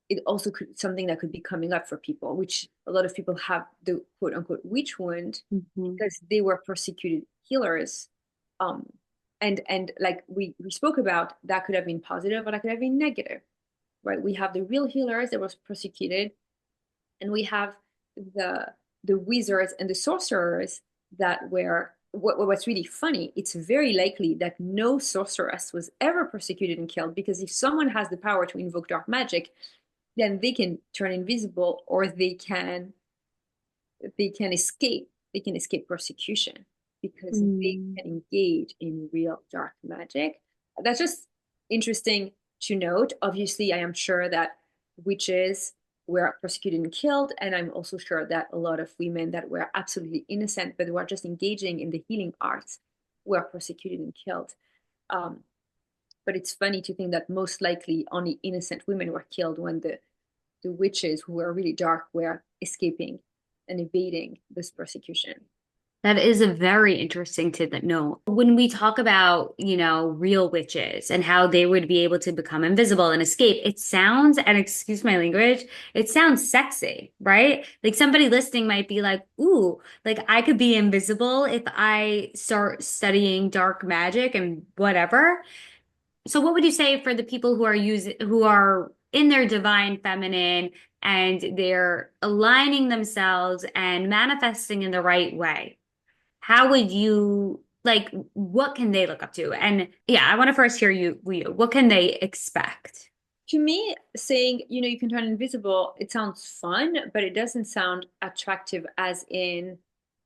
it also could something that could be coming up for people, which a lot of people have the quote unquote witch wound Mhm. because they were persecuted healers. Um, and like we spoke about, that could have been positive or that could have been negative, right? We have the real healers that was persecuted, and we have the wizards and the sorcerers that were what's really funny. It's very likely that no sorceress was ever persecuted and killed, because if someone has the power to invoke dark magic, then they can turn invisible, or they can escape persecution because they Mm. can engage in real dark magic. That's just interesting to note. Obviously, I am sure that witches were persecuted and killed, and I'm also sure that a lot of women that were absolutely innocent but were just engaging in the healing arts were persecuted and killed. Um, but it's funny to think that most likely only innocent women were killed when the witches who were really dark were escaping and evading this persecution. That is a very interesting tidbit. No, when we talk about, real witches and how they would be able to become invisible and escape, it sounds, and excuse my language, it sounds sexy, right? Like somebody listening might be like, ooh, like I could be invisible if I start studying dark magic and whatever. So what would you say for the people who are in their divine feminine and they're aligning themselves and manifesting in the right way? How would you like what can they look up to? And yeah, I want to first hear you. What can they expect? To me, saying, you can turn invisible, it sounds fun, but it doesn't sound attractive as in,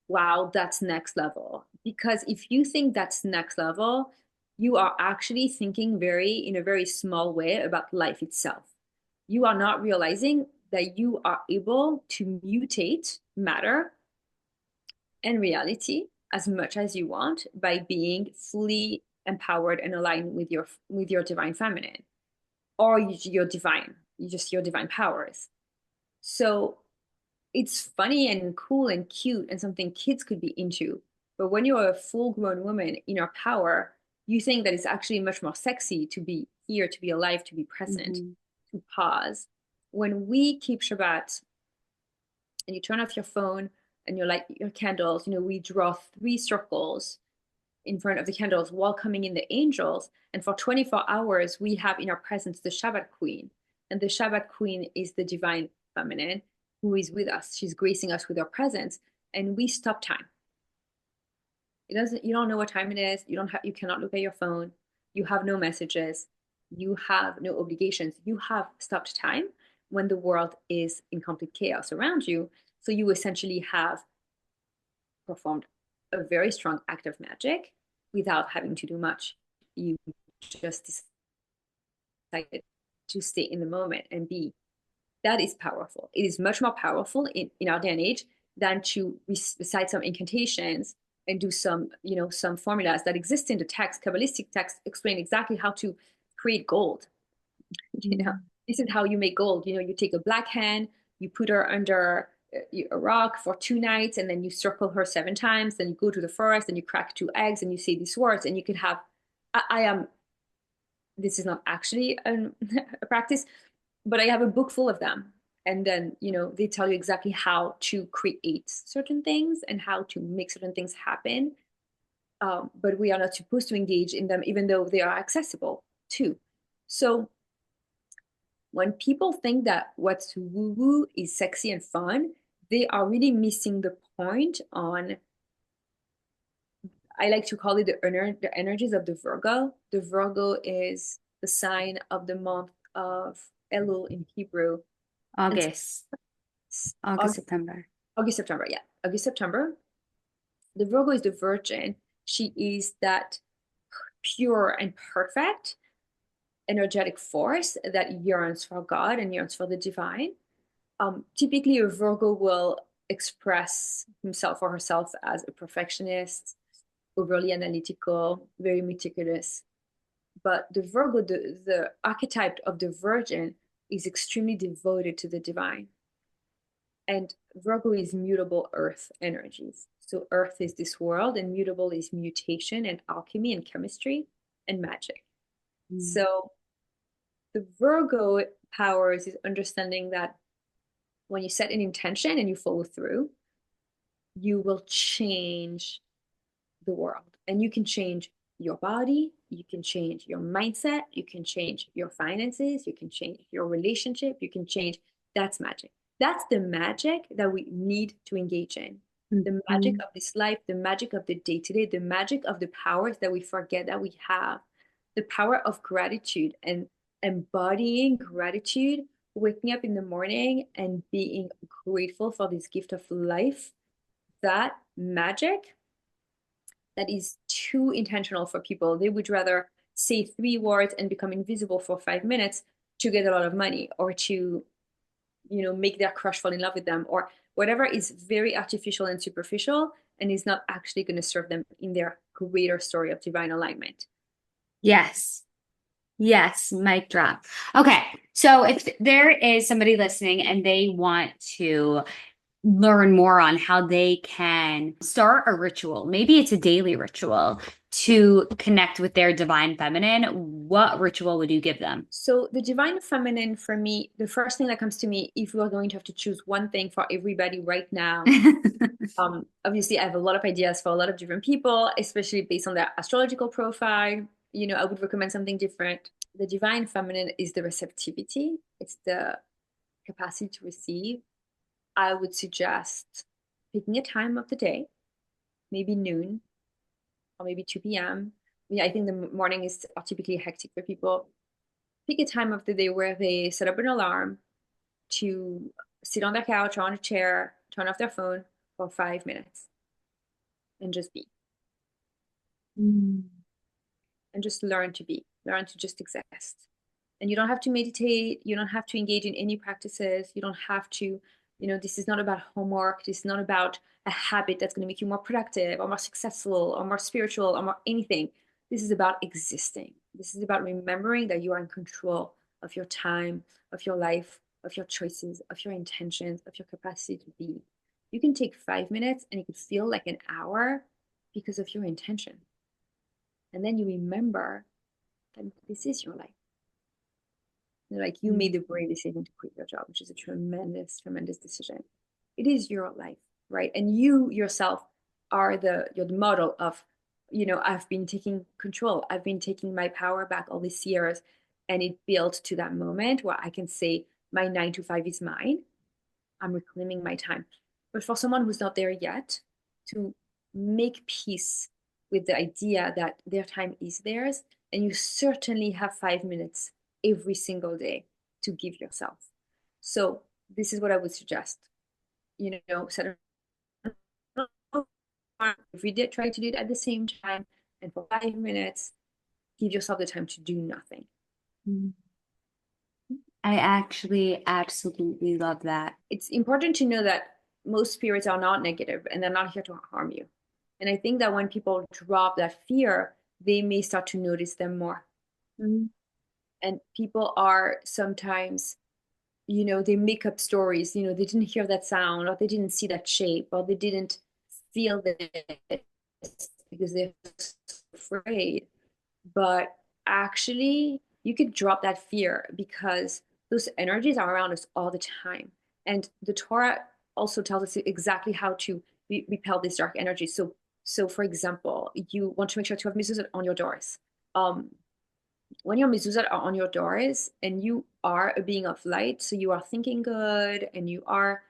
wow, that's next level. Because if you think that's next level, you are actually thinking in a very small way about life itself. You are not realizing that you are able to mutate matter and reality as much as you want by being fully empowered and aligned with your divine feminine, or your divine, just your divine powers. So it's funny and cool and cute and something kids could be into. But when you're a full grown woman in your power, you think that it's actually much more sexy to be here, to be alive, to be present, Mhm. to pause. When we keep Shabbat and you turn off your phone and you light your candles, we draw 3 circles in front of the candles, welcoming in the angels. And for 24 hours, we have in our presence the Shabbat Queen. And the Shabbat Queen is the divine feminine who is with us. She's gracing us with her presence. And we stop time. You don't know what time it is. You cannot look at your phone. You have no messages. You have no obligations. You have stopped time when the world is in complete chaos around you. So you essentially have performed a very strong act of magic without having to do much. You just decided to stay in the moment and be. That is powerful. It is much more powerful in our day and age than to recite some incantations and do some formulas that exist in the text. Kabbalistic texts explain exactly how to create gold. you know Mm. this is how you make gold. You take a black hen, you put her under a rock for 2 nights, and then you circle her 7 times, then you go to the forest and you crack 2 eggs and you say these words, and you could have. I am This is not actually a practice, but I have a book full of them. And then they tell you exactly how to create certain things and how to make certain things happen. But we are not supposed to engage in them, even though they are accessible too. So when people think that what's woo woo is sexy and fun, they are really missing the point on, I like to call it the energies of the Virgo. The Virgo is the sign of the month of Elul in Hebrew. And August, August, August, September. August, September, yeah. August, September. The Virgo is the Virgin. She is that pure and perfect energetic force that yearns for God and yearns for the divine. Typically, a Virgo will express himself or herself as a perfectionist, overly analytical, very meticulous. But the Virgo, the archetype of the Virgin, is extremely devoted to the divine. And Virgo is mutable earth energies. So earth is this world, and mutable is mutation and alchemy and chemistry and magic. Mm. So the Virgo powers is understanding that when you set an intention and you follow through, you will change the world. And you can change your body, you can change your mindset, you can change your finances, you can change your relationship, you can change. That's magic. That's the magic that we need to engage in. The magic Mhm. of this life, the magic of the day to day, the magic of the powers that we forget that we have, the power of gratitude and embodying gratitude, waking up in the morning and being grateful for this gift of life. That magic that is too intentional for people. They would rather say 3 words and become invisible for 5 minutes to get a lot of money, or to, make their crush fall in love with them, or whatever is very artificial and superficial and is not actually going to serve them in their greater story of divine alignment. Yes. Yes, mic drop. Okay, so if there is somebody listening and they want to learn more on how they can start a ritual, maybe it's a daily ritual to connect with their divine feminine, what ritual would you give them? So the divine feminine, for me, the first thing that comes to me, if we are going to have to choose one thing for everybody right now, obviously I have a lot of ideas for a lot of different people, especially based on their astrological profile. I would recommend something different. The divine feminine is the receptivity. It's the capacity to receive. I would suggest picking a time of the day, maybe noon or maybe 2 p.m. I think the morning are typically hectic for people. Pick a time of the day where they set up an alarm to sit on their couch or on a chair, turn off their phone for 5 minutes and just be. Mm. And just learn to be, learn to just exist. And you don't have to meditate, you don't have to engage in any practices, you don't have to, this is not about homework, this is not about a habit that's going to make you more productive or more successful or more spiritual or more anything. This is about existing. This is about remembering that you are in control of your time, of your life, of your choices, of your intentions, of your capacity to be. You can take 5 minutes and it could feel like an hour because of your intention. And then you remember that this is your life. Like, you made the brave decision to quit your job, which is a tremendous, tremendous decision. It is your life, right? And you yourself you're the model of, I've been taking control. I've been taking my power back all these years. And it built to that moment where I can say my 9 to 5 is mine. I'm reclaiming my time. But for someone who's not there yet, to make peace with the idea that their time is theirs, and you certainly have 5 minutes every single day to give yourself. So this is what I would suggest. Set if we did try to do it at the same time, and for 5 minutes, give yourself the time to do nothing. I actually absolutely love that. It's important to know that most spirits are not negative and they're not here to harm you. And I think that when people drop that fear, they may start to notice them more. Mm. And people are sometimes, they make up stories, they didn't hear that sound, or they didn't see that shape, or they didn't feel this because they're afraid. But actually, you could drop that fear because those energies are around us all the time. And the Torah also tells us exactly how to repel these dark energies. So for example, you want to make sure to have mezuzot on your doors. When your mezuzot are on your doors and you are a being of light, so you are thinking good and you are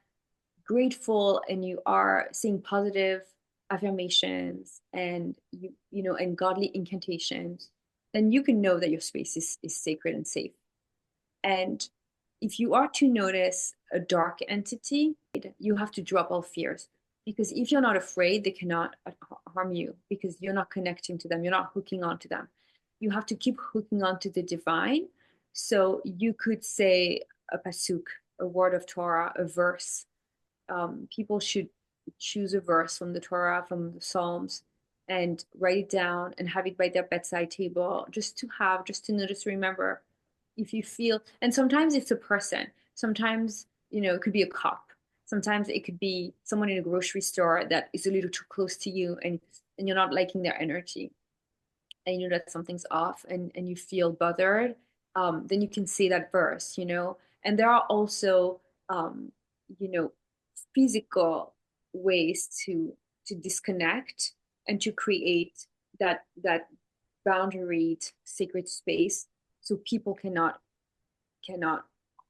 grateful and you are saying positive affirmations and and godly incantations, then you can know that your space is sacred and safe. And if you are to notice a dark entity, you have to drop all fears. Because if you're not afraid, they cannot harm you because you're not connecting to them, you're not hooking onto them. You have to keep hooking onto the divine. So you could say a pasuk, a word of Torah, a verse, people should choose a verse from the Torah, from the Psalms, and write it down and have it by their bedside table, just to notice, remember. If you feel, and sometimes it's a person, sometimes, it could be a cop, sometimes it could be someone in a grocery store that is a little too close to you, and you're not liking their energy, and you know that something's off, and you feel bothered, then you can say that verse. And there are also, um, you know, physical ways to disconnect and to create that boundaried sacred space, so people cannot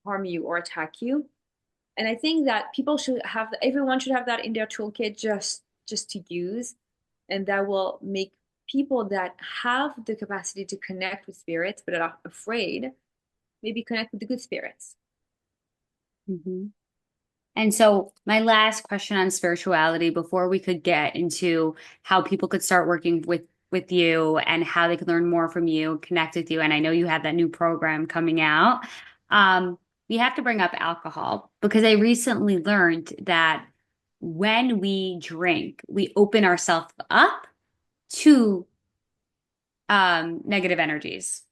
harm you or attack you. And I think that everyone should have that in their toolkit, just to use, and that will make people that have the capacity to connect with spirits but are afraid, maybe connect with the good spirits. Mhm. And so, my last question on spirituality before we could get into how people could start working with you and how they could learn more from you, connect with you, and I know you have that new program coming out. Um, we have to bring up alcohol because I recently learned that when we drink, we open ourselves up to negative energies.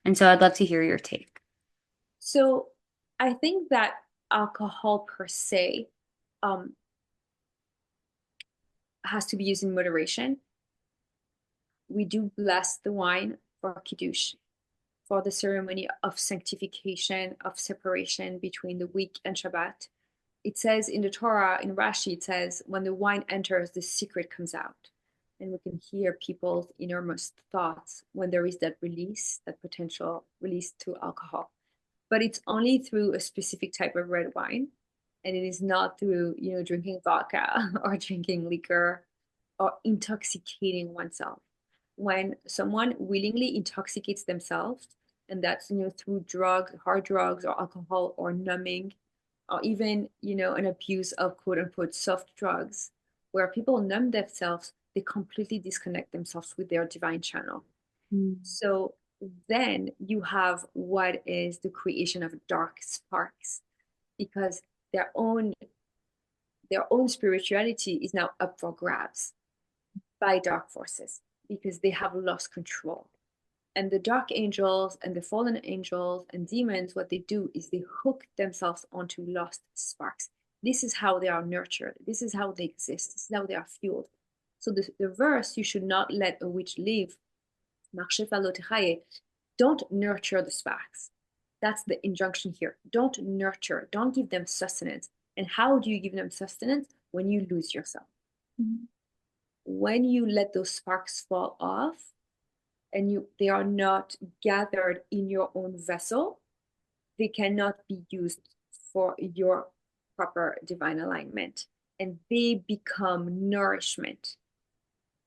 And so, I'd love to hear your take. So I think that alcohol per se, um, has to be used in moderation. We do bless the wine for Kiddush, for the ceremony of sanctification, of separation between the week and Shabbat. It says in the Torah, in Rashi, it says, when the wine enters, the secret comes out. And we can hear people's innermost thoughts when there is that release, that potential release to alcohol. But it's only through a specific type of red wine. And it is not through, drinking vodka or drinking liquor or intoxicating oneself. When someone willingly intoxicates themselves, and that's, through hard drugs or alcohol or numbing, or even, an abuse of quote unquote soft drugs, where people numb themselves, they completely disconnect themselves with their divine channel. Mm. So then you have what is the creation of dark sparks, because their own their own spirituality is now up for grabs by dark forces, because they have lost control. And the dark angels and the fallen angels and demons, what they do is they hook themselves onto lost sparks. This is how they are nurtured. This is how they exist. This is how they are fueled. So the verse, you should not let a witch live. Don't nurture the sparks. That's the injunction here. Don't nurture, don't give them sustenance. And how do you give them sustenance? When you lose yourself. Mhm. When you let those sparks fall off, and they are not gathered in your own vessel, they cannot be used for your proper divine alignment, and they become nourishment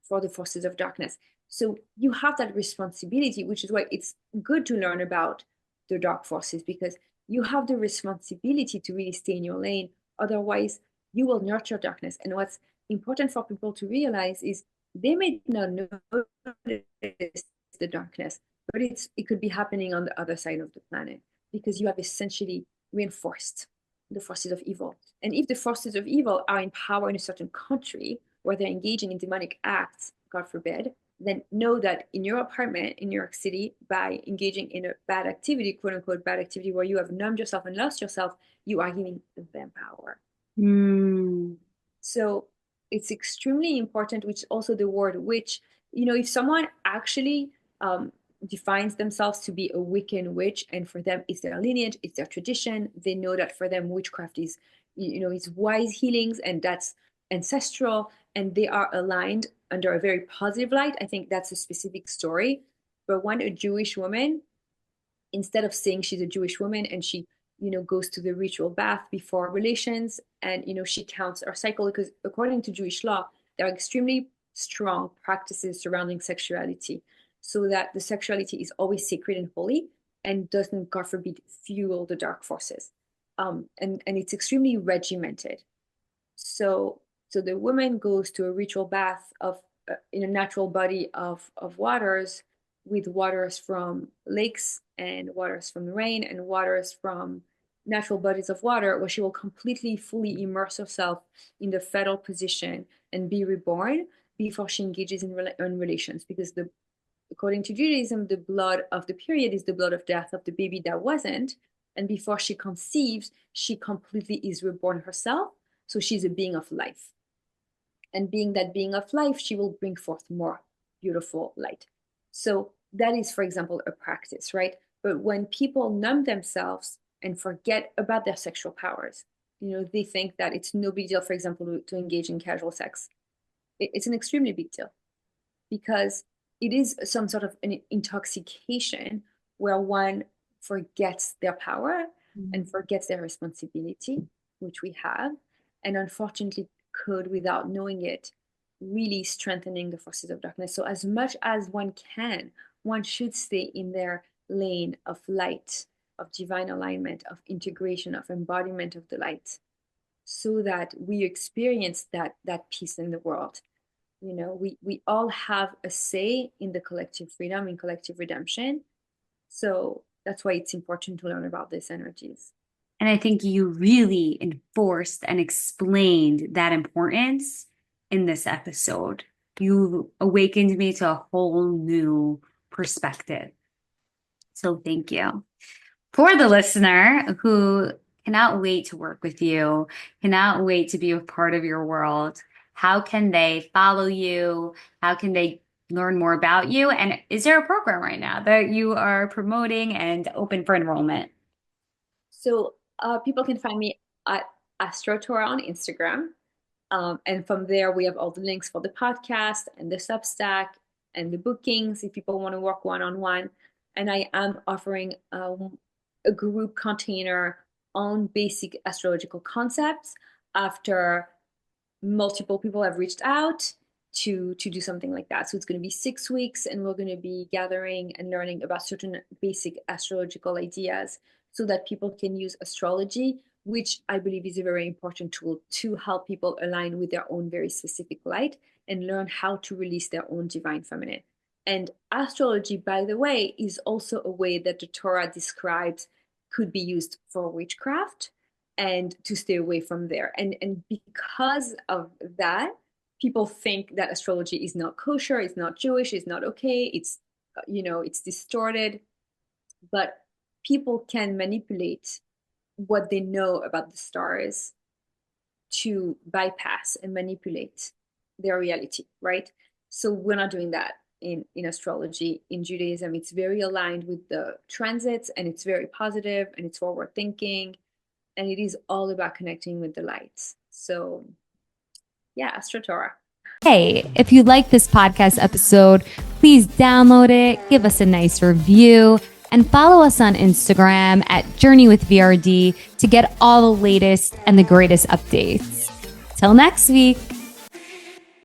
for the forces of darkness. So you have that responsibility, which is why it's good to learn about the dark forces, because you have the responsibility to really stay in your lane. Otherwise, you will nurture darkness. And what's important for people to realize is they may not notice the darkness, but it could be happening on the other side of the planet, because you have essentially reinforced the forces of evil. And if the forces of evil are in power in a certain country where they're engaging in demonic acts, God forbid, then know that in your apartment in New York City, by engaging in a bad activity, quote unquote bad activity, where you have numbed yourself and lost yourself, you are giving them power. Mm. So it's extremely important, which also the word witch, if someone actually defines themselves to be a Wiccan witch, and for them it's their lineage, it's their tradition, they know that for them witchcraft is wise healings, and that's ancestral, and they are aligned under a very positive light. I think that's a specific story. But when a Jewish woman, instead of saying she's a Jewish woman and she, goes to the ritual bath before relations, and, she counts her cycle, because according to Jewish law, there are extremely strong practices surrounding sexuality, so that the sexuality is always sacred and holy and doesn't, God forbid, fuel the dark forces. And it's extremely regimented. So so the woman goes to a ritual bath of in a natural body of waters, with waters from lakes and waters from the rain and waters from natural bodies of water, where she will completely, fully immerse herself in the fetal position and be reborn before she engages in relations. Because according to Judaism, the blood of the period is the blood of death of the baby that wasn't. And before she conceives, she completely is reborn herself. So she's a being of life. And being that being of life, she will bring forth more beautiful light. So that is, for example, a practice, right? But when people numb themselves and forget about their sexual powers, they think that it's no big deal, for example, to engage in casual sex. It's an extremely big deal, because it is some sort of an intoxication where one forgets their power and forgets their responsibility, which we have, and unfortunately could, without knowing it, really strengthening the forces of darkness. So as much as one can, one should stay in their lane of light, of divine alignment, of integration, of embodiment of the light, so that we experience that peace in the world. We all have a say in the collective freedom, in collective redemption. So that's why it's important to learn about these energies. And I think you really enforced and explained that importance in this episode. You awakened me to a whole new perspective. So thank you. For the listener who cannot wait to work with you, cannot wait to be a part of your world, how can they follow you? How can they learn more about you? And is there a program right now that you are promoting and open for enrollment? So people can find me at AstroTorah on Instagram. And from there, we have all the links for the podcast and the Substack and the bookings if people want to work one-on-one. And I am offering a group container on basic astrological concepts after multiple people have reached out to do something like that. So it's going to be 6 weeks, and we're going to be gathering and learning about certain basic astrological ideas so that people can use astrology, which I believe is a very important tool to help people align with their own very specific light and learn how to release their own divine feminine. And astrology, by the way, is also a way that the Torah describes could be used for witchcraft, and to stay away from there. And because of that, people think that astrology is not kosher, it's not Jewish, it's not okay, it's it's distorted. But people can manipulate what they know about the stars to bypass and manipulate their reality, right? So we're not doing that in astrology. In Judaism, it's very aligned with the transits, and it's very positive, and it's forward thinking, and it is all about connecting with the light. So yeah, AstroTorah. Hey, if you like this podcast episode, please download it, give us a nice review, and follow us on Instagram at Journey with VRD to get all the latest and the greatest updates. Till next week.